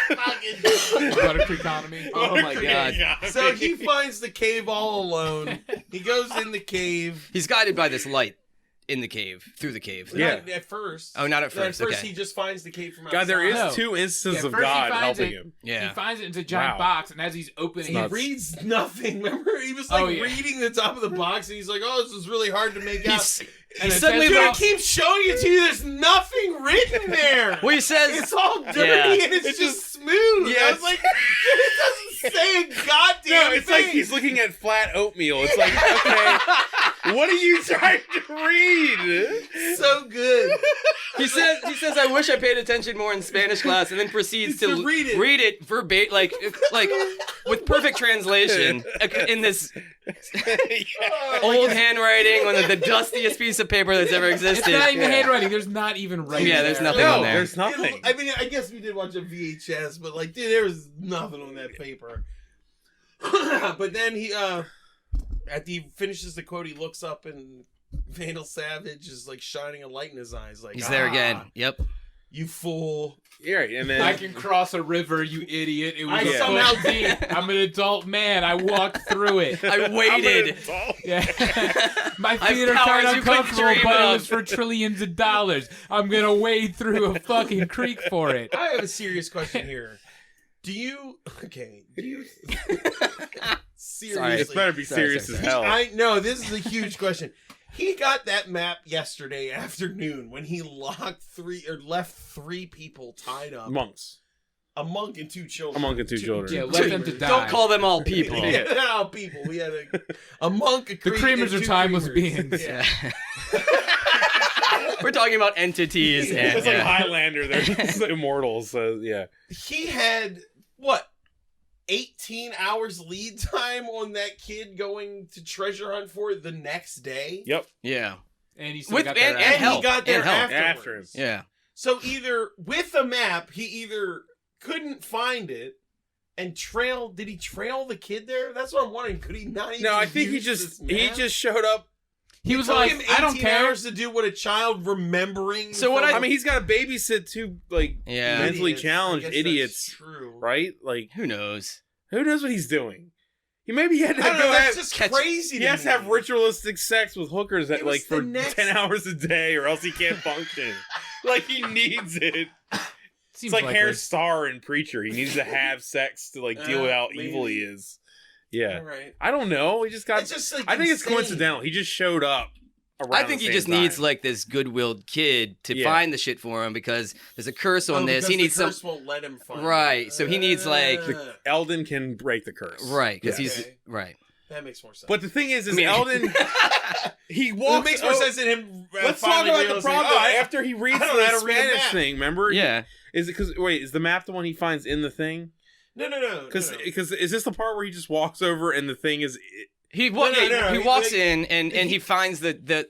Buttercream economy. Oh my god. So he finds the cave all alone. He goes in the cave. He's guided by this light in the cave, through the cave. Not at first. Oh, not at first. At first, he just finds the cave from outside. God, there is 2 instances of God helping him. Yeah. He finds it in a giant box, and as he's opening he reads nothing. Remember? He was reading the top of the box, and he's like, oh, this is really hard to make out. And suddenly it keeps showing it to you. There's nothing written there. Well, he says it's all dirty and it's just smooth. I was like, it doesn't say a goddamn it's thing. like he's looking at flat oatmeal. It's like, okay, what are you trying to read? So good. He says, I wish I paid attention more in Spanish class, and then proceeds to read it verbatim, like with perfect translation in this old handwriting on the dustiest piece of paper that's ever existed. It's not even handwriting. There's not even writing. Yeah, there's nothing on there. There's nothing. I mean, I guess we did watch a VHS, but like, dude, there was nothing on that paper. But then he, after he finishes the quote, he looks up and Vandal Savage is like shining a light in his eyes. Like, he's there again. Yep. You fool. Yeah, and then I can cross a river, you idiot. It was somehow deep. I'm an adult man. I walked through it. I waited. Yeah. My feet are kind of uncomfortable, but it was for trillions of dollars. I'm gonna wade through a fucking creek for it. I have a serious question here. Do you seriously? Sorry, it better be serious as hell. I know this is a huge question. He got that map yesterday afternoon when he left 3 people tied up. Monks. A monk and 2 children. Yeah, let them to die. Don't call them all people. Not all people. We had a monk, a the creamers are timeless beings. Yeah. We're talking about entities. It's like Highlander. They're just immortals. So, yeah. He had, 18 hours lead time on that kid going to treasure hunt for it the next day? Yep. Yeah. And he still got there he got there after him. Yeah. So either with a map, he either couldn't find it and did he trail the kid there? That's what I'm wondering. Could he not even I think he just showed up. He was like, I don't care. Hours to do what a child remembering. So what I mean, he's got to babysit 2 mentally challenged idiots, true. Right? Like, who knows? Who knows what he's doing? He maybe had to that's just crazy. He has to have ritualistic sex with hookers at for 10 hours a day, or else he can't function. Like, he needs it. It's like Harris Starr in Preacher. He needs to have sex to like deal with how evil he is. Yeah. Right. I don't know. He just got. It's just, like, I think insane. it's coincidental. He just showed up. I think he just needs like this good-willed kid to find the shit for him because there's a curse on this. He needs the curse won't let him find it. So he needs like Eldon can break the curse, right? Because he's right. That makes more sense. But the thing is Eldon, he walks. It makes more sense than him. Let's talk about the problem after he reads the Spanish thing. Remember? Yeah. Is it because is the map the one he finds in the thing? No. Because is this the part where he just walks over and the thing is? He walks in and he finds the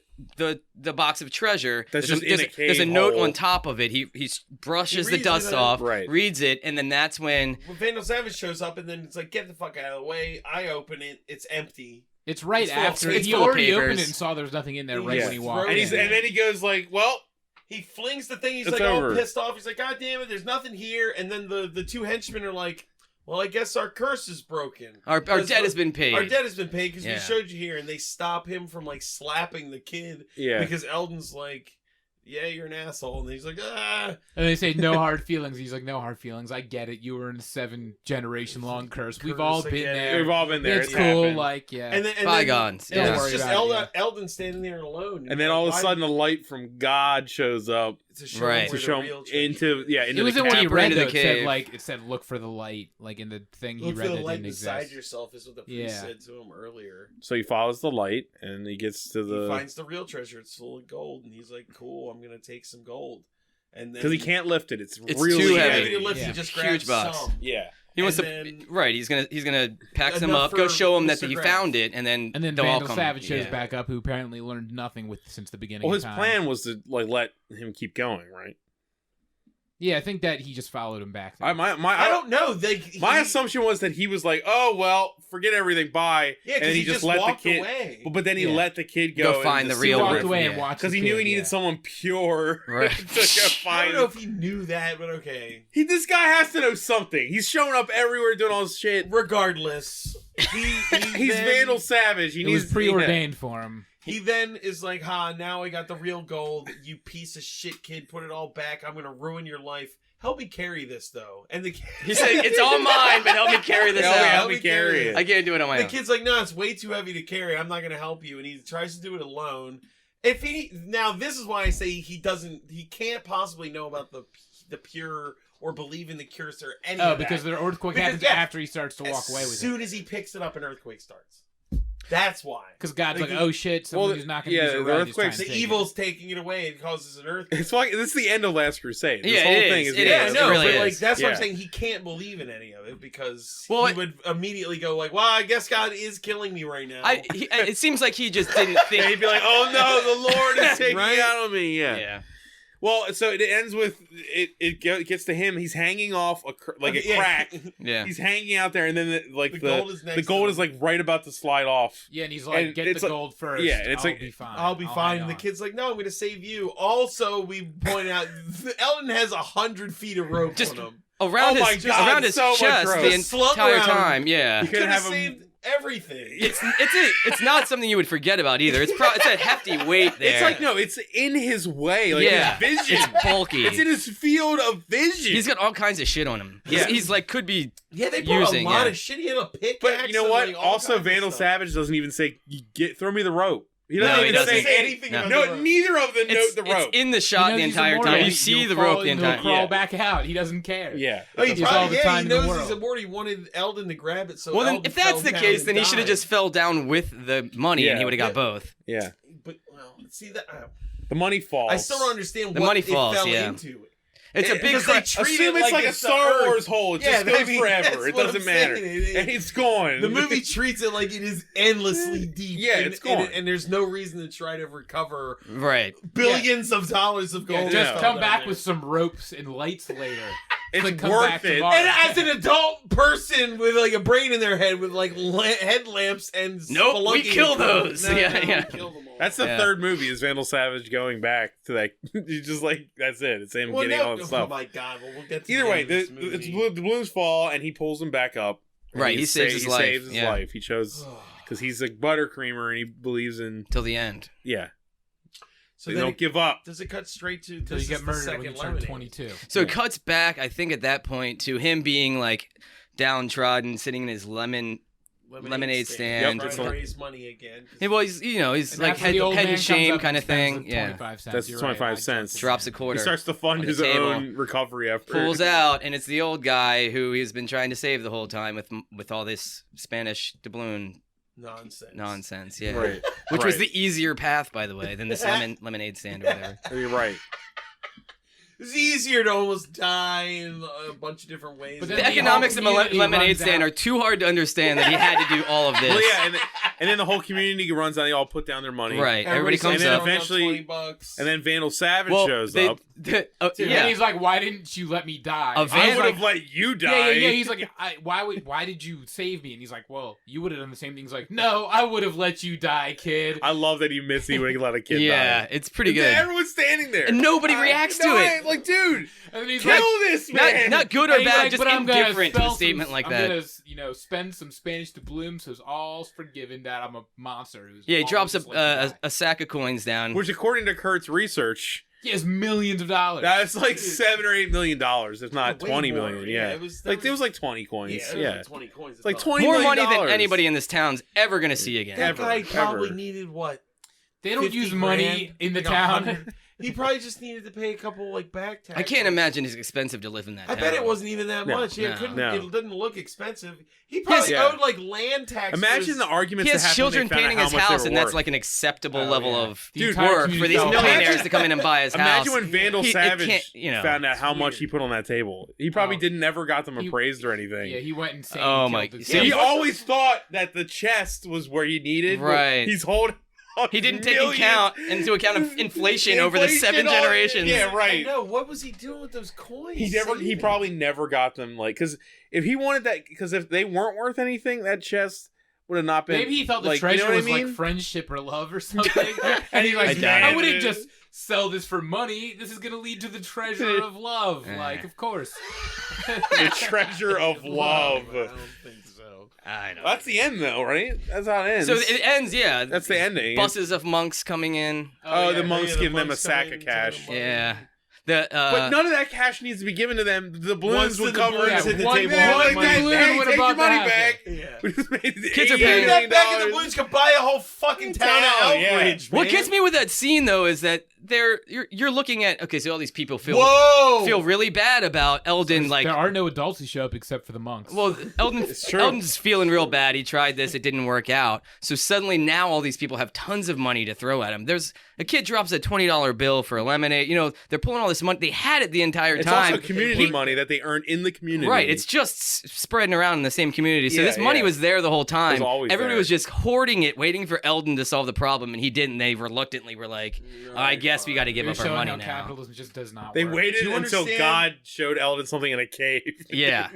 box of treasure. There's a note on top of it. He brushes the dust off, reads it, and then that's when Vandal Savage shows up, and then it's like, get the fuck out of the way. I open it, it's empty. It's right after he already opened it and saw there was nothing in there when he walked. And then he goes like, well. He flings the thing. He's like all pissed off. He's like, God damn it, there's nothing here. And then the two henchmen are like, well, I guess our curse is broken. Our debt has been paid. Our debt has been paid because we showed you here. And they stop him from like slapping the kid. Yeah. Because Eldon's like, yeah, you're an asshole. And he's like, ah. And they say, no hard feelings. He's like, no hard feelings. I get it. You were in a 7-generation-long curse. We've all been there. We've all been there. It's cool. Happened. Like, yeah. And bygones. Then, it's just Eldon standing there alone. And then all of a sudden, a light from God shows up. To show him into it was when he read the cave. It said look for the light, like in the thing he read that didn't exist. Beside yourself is what the priest said to him earlier. So he follows the light and he gets to he finds the real treasure. It's full of gold, and he's like, "Cool, I'm gonna take some gold." And then because he can't lift it, it's really too heavy to lift. He just grabs huge box. Some. Yeah. He wants to He's gonna pack some up, go show him that he found it, and then Vandal Savage shows back up, who apparently learned nothing since the beginning. Well, his plan was to like let him keep going, right? Yeah, I think that he just followed him back. I don't know. My assumption was that he was like, "Oh well, forget everything, bye." Yeah, and he just let the kid. Away. But then he let the kid go find the real. He walked away and watched because he knew he needed someone pure to go find. I don't know if he knew that, but okay. This guy has to know something. He's showing up everywhere doing all this shit. Regardless, he's Vandal Savage. It was preordained for him. He then is like, now I got the real gold. You piece of shit kid, put it all back. I'm going to ruin your life. Help me carry this, though. And he's like, it's all mine, but help me carry this out. Help me carry it. I can't do it on my own. The kid's like, no, it's way too heavy to carry. I'm not going to help you. And he tries to do it alone. Now, this is why I say he can't possibly know about the pure or believe in the curse or any of that. Because the earthquake happens after he starts to walk away with it. As soon as he picks it up, an earthquake starts. That's why. Because God's like, oh shit, someone's not going to use it right. Earthquakes, the evil's taking it away and causes an earthquake. It's like this is the end of Last Crusade. This whole thing is. That's why I'm saying he can't believe in any of it because he would immediately go like, well, I guess God is killing me right now. It seems like he just didn't think. He'd be like, oh no, the Lord is taking out of me. Yeah. Well, so it ends with it gets to him. He's hanging off a crack. Yeah, he's hanging out there, and then the gold is like right about to slide off. Yeah, and he's like, "Get the gold first. Yeah, and it's I'll be fine. And the kid's like, "No, I'm going to save you." Also, we point out Eldon has 100 feet of rope on him around his chest the entire time. Yeah, he could have saved everything. It's not something you would forget about either. It's a hefty weight there. It's like it's in his way. Like his vision. It's bulky. It's in his field of vision. He's got all kinds of shit on him. He's like could be they brought a lot of shit. He had a pickaxe. But you know what? Also, Vandal Savage doesn't even say throw me the rope. He doesn't say anything. No, neither of them know the rope. It's in the shot the entire time. You see the rope the entire time. He'll crawl back out. He doesn't care. Yeah. He knows he's immortal. He wanted Eldon to grab it. So well, then if that's the case, then he should have just fell down with the money, and he would have got both. Yeah. But see that the money falls. I still don't understand what it fell into. It's a big assume it's like a Star Wars hole. It just goes forever. It doesn't matter. And it's gone. The movie treats it like it is endlessly deep. Yeah, it's gone. And there's no reason to try to recover billions of dollars of gold. Just come back with some ropes and lights later. It's worth it. And as an adult person with like a brain in their head with like headlamps and we kill those. Yeah. Kill them all. That's the third movie is Vandal Savage going back to that. You just like that's it. It's him getting all that stuff. Oh my god! Well, we'll get to either way. The balloons fall and he pulls them back up. Right, he saves his life. Saves his life. He chose because he's a buttercreamer and he believes in till the end. Yeah. So they don't give up. Does it cut straight to you get murdered when you turn 22? So it cuts back, I think, at that point to him being like downtrodden, sitting in his lemonade stand. Trying to raise money again. Well, he's like head to shame kind of thing. Yeah, that's 25 cents. Drops a quarter. He starts to fund his own recovery effort. Pulls out, and it's the old guy who he's been trying to save the whole time with all this Spanish doubloon nonsense. Yeah, right. Which was the easier path, by the way, than this lemonade stand or whatever. You're right. It's easier to almost die in a bunch of different ways. But the economics of a lemonade stand are too hard to understand that he had to do all of this. Well, yeah, and then the whole community runs down. They all put down their money. Right. Everybody comes up. And then eventually, and then Vandal Savage shows up. And he's like, "Why didn't you let me die? I would have let you die." Yeah. He's like, "Why did you save me?" And he's like, "Well, you would have done the same thing." He's like, "No, I would have let you die, kid." I love that he missed when he let a kid die. Yeah, it's pretty good. Everyone's standing there, and nobody reacts to it. Like, dude. And then he's kill this man. Not good or bad, just indifferent to a statement like that. I'm gonna, spend some Spanish doubloons, so it's all forgiven that I'm a monster. He drops a sack of coins down, which, according to Curt's research, he has millions of dollars. That's like $7 or $8 million, if not 20 million. Yeah, it was like 20 coins. Yeah, like 20 coins. It's like 20 more million money than anybody in this town's ever gonna see again. That guy probably needed what? They don't use money in the town. He probably just needed to pay a couple back taxes. I can't imagine it's expensive to live in that town. I bet it wasn't even that much. It didn't look expensive. He probably owed land taxes. Imagine the arguments. He has children painting his house, and that's like an acceptable level of work for these millionaires to come in and buy his house. Imagine when Vandal Savage found out how much he put on that table. He probably never got them appraised or anything. Yeah, he went insane. Oh my! He always thought that the chest was where he needed. Right. He's holding. He didn't take into account of inflation over the 7 generations. Yeah, right. No, what was he doing with those coins? He probably never got them. Because if he wanted that, because if they weren't worth anything, that chest would have not been. Maybe he thought the treasure was like friendship or love or something. And he's like, I wouldn't just sell this for money. This is gonna lead to the treasure of love. Like, of course. The treasure of love. I don't think so. I know. That's the end, though, right? That's how it ends. So it ends, yeah. That's the ending. Buses of monks coming in. The monks give them a sack of cash. Yeah. But none of that cash needs to be given to them. The balloons would cover it. One balloon would have bought money back. Kids are paying that back, and the balloons could buy a whole fucking town of Elbridge. What gets me with that scene, though, is that you're looking at so all these people feel really bad about Eldon. Like, there are no adults who show up except for the monks. Well, Eldon's feeling real bad. He tried this, it didn't work out. So suddenly now all these people have tons of money to throw at him. There's a kid drops a $20 bill for a lemonade. They're pulling all this money. They had it the entire time. It's also community money that they earn in the community. Right. It's just spreading around in the same community. So this money was there the whole time. It was always Everybody there. was just hoarding it, waiting for Eldon to solve the problem, and he didn't. They reluctantly were like, I guess we got to give up our money now. Capitalism just does not They work. waited until God showed Eldon something in a cave. Yeah.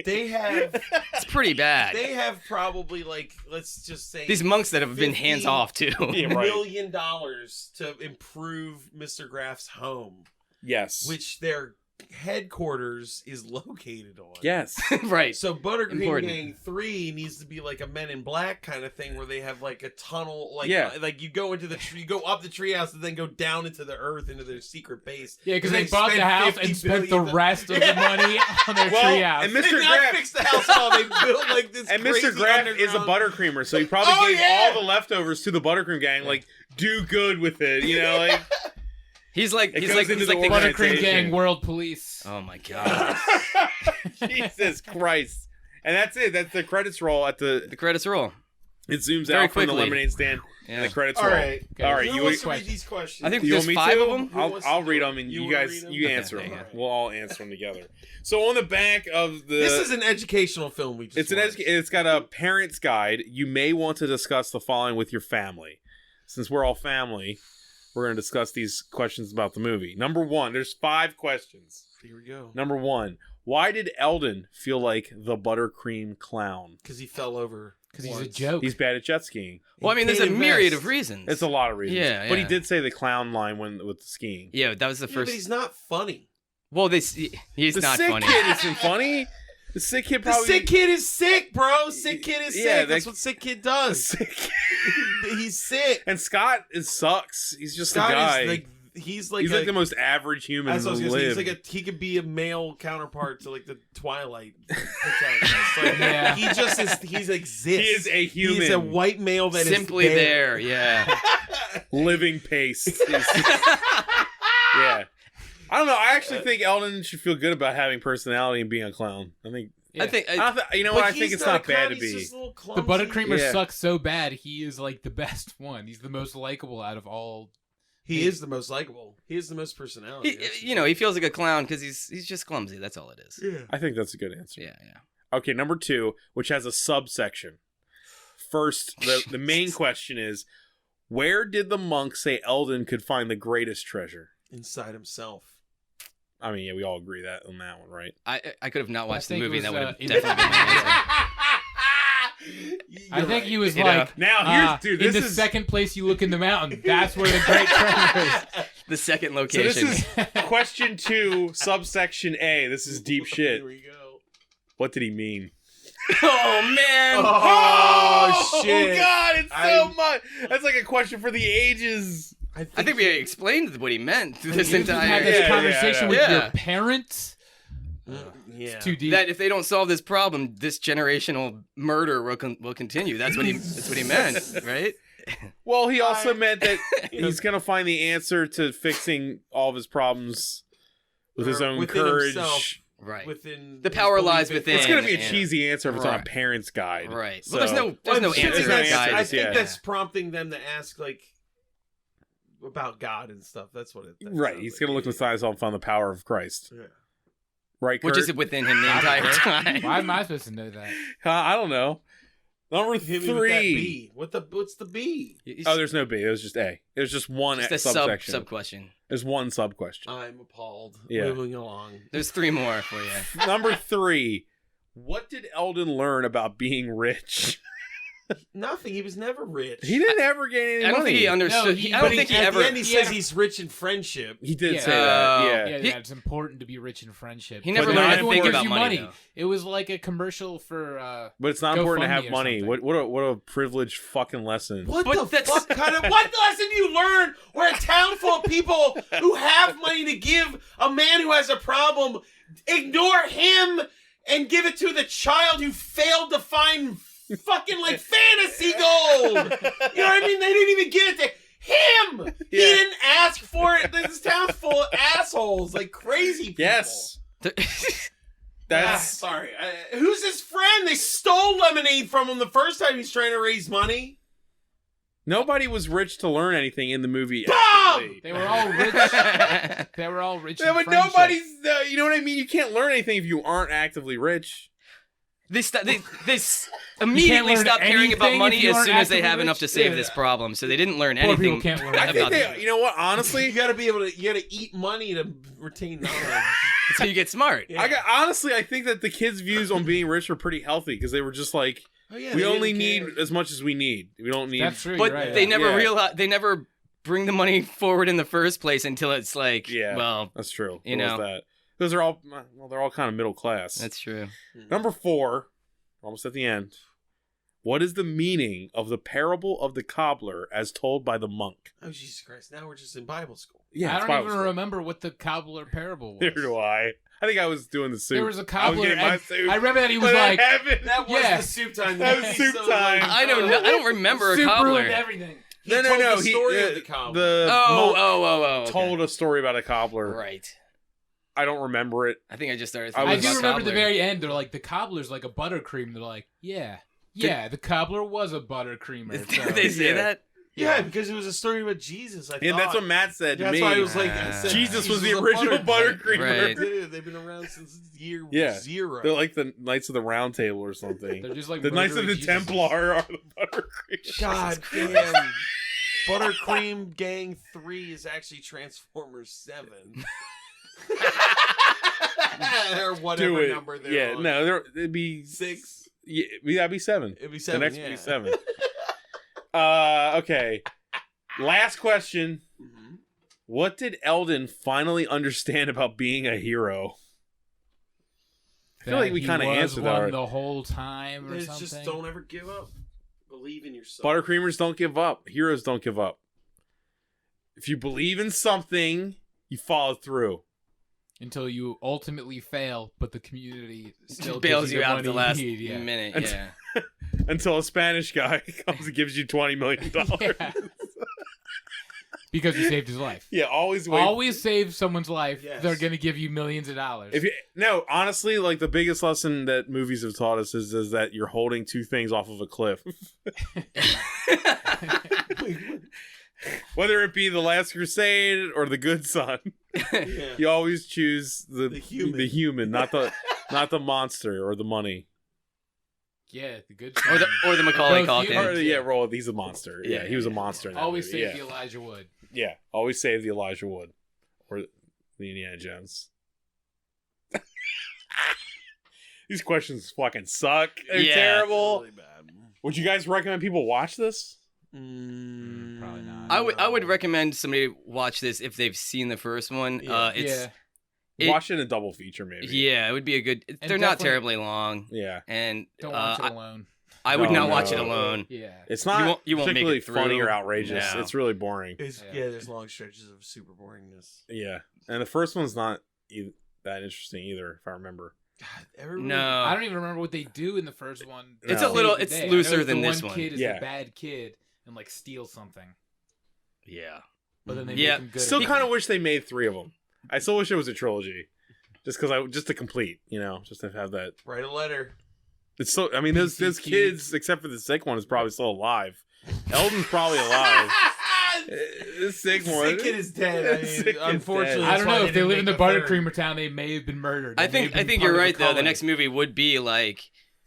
They have... It's pretty bad. They have probably, let's just say... These monks that have been hands off, too. $1 million to improve Mr. Graff's home. Yes. Which their headquarters is located on. Yes. Right. So Buttercream Gang 3 needs to be like a Men in Black kind of thing where they have like a tunnel, like you go into you go up the treehouse and then go down into the earth into their secret base. Yeah, because they bought the house and spent the rest of the money on their treehouse. And Mr. They Graff fixed the house all. They built like this. And crazy Mr. Graff underground... is a buttercreamer, so he probably gave all the leftovers to the Buttercream Gang. Like, do good with it, like. He's like the Buttercream Gang World Police. Oh my god. Jesus Christ. And that's it. That's the credits roll at the credits roll. It zooms very out quickly from the lemonade stand and the credits roll. All right. You wants to read these questions? I think there's 5 of them. I'll read them and you guys answer them. Right. We'll all answer them together. So on the back of the This is an educational film it's got a parent's guide. You may want to discuss the following with your family. Since we're all family, we're going to discuss these questions about the movie. Number 1, there's 5 questions. Here we go. Number 1, why did Eldon feel like the Buttercream clown? Because he fell over. Because he's a joke. He's bad at jet skiing. Well, I mean, there's a myriad of reasons. It's a lot of reasons. Yeah, But he did say the clown line with the skiing. Yeah, that was the first. But he's not funny. Well, he's not funny. The sick kid isn't funny. The sick kid probably... The sick kid is sick, bro. Sick kid is sick. That's what sick kid does. he's sick. And Scott sucks. He's just a guy. He's like the most average human to live. He could be a male counterpart to like the Twilight protagonist. He just exists. He is a human. He's a white male that simply is there. Yeah. Living paste. Yeah. I don't know. I actually think Eldon should feel good about having personality and being a clown. I think. Yeah. You know what? I think it's not bad to be. The Buttercreamers suck so bad. He is like the best one. He's the most likable out of all. He is the most likable. He is the most personality. He feels like a clown because he's just clumsy. That's all it is. Yeah. I think that's a good answer. Yeah. Okay, number 2, which has a subsection. First, the main question is, where did the monk say Eldon could find the greatest treasure? Inside himself. I mean, yeah, we all agree on that one, right? I could have not watched the movie, and that would have definitely been my answer. I think he was like, now here's in the second place you look in the mountain, that's where the great treasure is. The second location. So this is question 2, subsection A. This is deep shit. Here we go. What did he mean? Oh, man. Oh, shit. Oh, God, it's so much. That's like a question for the ages. I think we explained what he meant through this entire... had this conversation with your parents. Yeah. It's too deep. That if they don't solve this problem, this generational murder will continue. That's what he meant, right? Well, he also meant that he's going to find the answer to fixing all of his problems with his own courage. Himself, right. Within the power lies within. It's going to be a cheesy answer if it's on a parent's guide. Right. So, well, there's no answer. I think that's prompting them to ask, like, about God and stuff. That's what it is. Right. He's going to look inside himself and find the power of Christ. Yeah. Right, Kurt? Which is within him the entire time. Why am I supposed to know that? I don't know. Number 3. What's the B? Oh, there's no B. It was just A. It was just one subsection. Sub question. There's one sub question. I'm appalled. Yeah. Moving along. There's 3 more for you. Number 3. What did Eldon learn about being rich? Nothing. He was never rich. He didn't ever gain any money. I don't think he understood. I don't think he ever. At the end, he says he's rich in friendship. He did say that. Yeah, it's important to be rich in friendship. He never learned to think about money. It was like a commercial for. But it's not important to have money. What a privileged fucking lesson. What lesson do you learn where a town full of people who have money to give a man who has a problem ignore him and give it to the child who failed to find fucking like fantasy gold? You know what I mean? They didn't even give it to him. He didn't ask for it. This town's full of assholes, like crazy people. Yes. That's sorry. Who's his friend? They stole lemonade from him the first time he's trying to raise money. Nobody was rich to learn anything in the movie. They were all rich. They were all rich. Yeah, but nobody's. You know what I mean? You can't learn anything if you aren't actively rich. They immediately stop caring about money as soon as they have enough to save this problem. So they didn't learn anything. Can't learn I think you know what? Honestly, you got to eat money to retain knowledge. That's how you get smart. Yeah. I think that the kids' views on being rich were pretty healthy because they were just like, we only need as much as we need. We don't need. That's true. But right, they never realize. They never bring the money forward in the first place until it's like, well, that's true. You know, that? Those are all they're all kind of middle class. That's true. Number 4, almost at the end. What is the meaning of the parable of the cobbler as told by the monk? Oh, Jesus Christ. Now we're just in Bible school. Yeah, I don't even remember what the cobbler parable was. Neither do I. I think I was doing the soup. There was a cobbler. I remember that he was like, that was the soup time. That was soup time. I don't remember a cobbler. Everything. He told the story of the cobbler. Told a story about a cobbler. Right. I don't remember it. I think I just started. I do remember the very end. They're like, the cobbler's like a buttercream. They're like, the cobbler was a buttercreamer. Did they say that? Yeah, because it was a story about Jesus. And that's what Matt said to me. That's why I was like, Jesus was the original buttercreamer. Right. Dude, they've been around since year 0. They're like the Knights of the Round Table or something. They're just like the Knights of the Templar are the buttercream. God damn. Buttercream Gang 3 is actually Transformers 7. Or whatever number they're on. No, it'd be 6. Yeah, that'd be 7. It'd be 7. The next would be 7. Okay. Last question. Mm-hmm. What did Eldon finally understand about being a hero? I feel like we kind of answered that the whole time or something. Just don't ever give up. Believe in yourself. Buttercreamers don't give up. Heroes don't give up. If you believe in something, you follow through. Until you ultimately fail, but the community still bails you out at the last minute. Yeah. Until a Spanish guy comes and gives you $20 million. Yeah. Because you saved his life. Yeah, always save someone's life. Yes. They're going to give you millions of dollars. No, honestly, like the biggest lesson that movies have taught us is that you're holding two things off of a cliff. Whether it be The Last Crusade or The Good Son, you always choose the human, not the monster or the money. Yeah, the Good Son. Or the Macaulay Culkin. Roll. He's a monster. Yeah, he was a monster in that always movie. Save the Elijah Wood. Yeah, always save the Elijah Wood or the Indiana Jones. These questions fucking suck. They're terrible. Really bad. Would you guys recommend people watch this? Probably not. I would recommend somebody watch this if they've seen the first one. Watch it in a double feature, maybe. Yeah, it would be a good. They're not terribly long. Yeah, and don't watch it alone. I would not watch it alone. Yeah, it's not you won't particularly make it funny or outrageous. No. It's really boring. There's long stretches of super boringness. Yeah, and the first one's not that interesting either, if I remember. God, no, I don't even remember what they do in the first one. It's it's looser than this one. One kid is a bad kid and like steals something. Yeah, but then they make him good. Still kind of wish they made 3 of them. I still wish it was a trilogy, just to complete, just to have that. Write a letter. It's so. I mean, those kids, except for the sick one, is probably still alive. Eldon's probably alive. The sick one. Sick kid is dead. I mean, unfortunately, I don't know if they live in the Buttercreamer town. They may have been murdered. I think you're right though. The next movie would be like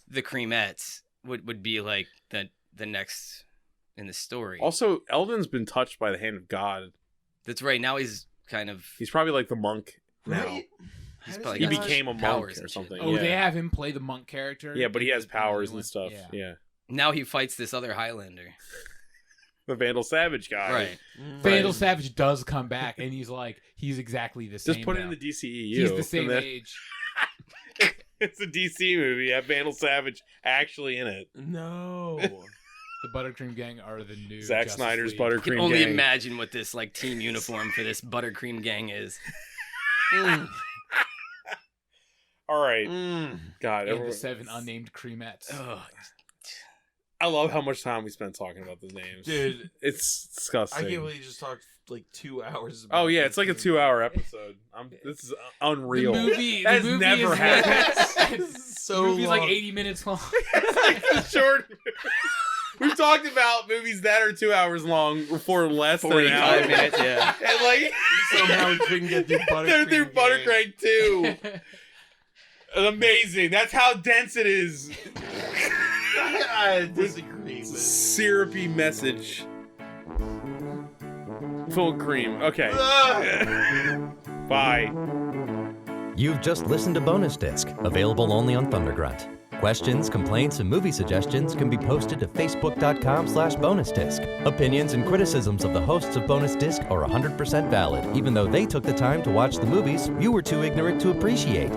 the Creamettes. Would be like the next in the story. Also, Eldon's been touched by the hand of God. That's right. Now he's probably like the monk now. Right? He became a monk or something. Oh, they have him play the monk character? Yeah, but he has powers and stuff. Yeah. Now he fights this other Highlander. The Vandal Savage guy. Right. Vandal Savage does come back, and he's exactly the same. Just put it in the DCEU. He's the same age. It's a DC movie. You have Vandal Savage actually in it. No. The Buttercream Gang are the new Zack Justice Snyder's League. Buttercream I can only Gang. imagine what this like team uniform for this Buttercream Gang is. All right. God. And the 7 unnamed Creamettes. Oh. I love how much time we spent talking about the names. Dude. It's disgusting. I can't believe you just talked like 2 hours about it's like a 2-hour episode. This is unreal. The movie never happened. So the movie's long. like 80 minutes long. It's short. We've talked about movies that are 2 hours long for less than an hour. 45 minutes, yeah. And like somehow we couldn't get through Buttercream. They're through Buttercream too. Amazing. That's how dense it is. I disagree. It's a syrupy message. Full cream. Okay. Bye. You've just listened to Bonus Disc, available only on Thundergrunt. Questions, complaints, and movie suggestions can be posted to facebook.com/bonusdisc. Opinions and criticisms of the hosts of Bonus Disc are 100% valid, even though they took the time to watch the movies you were too ignorant to appreciate.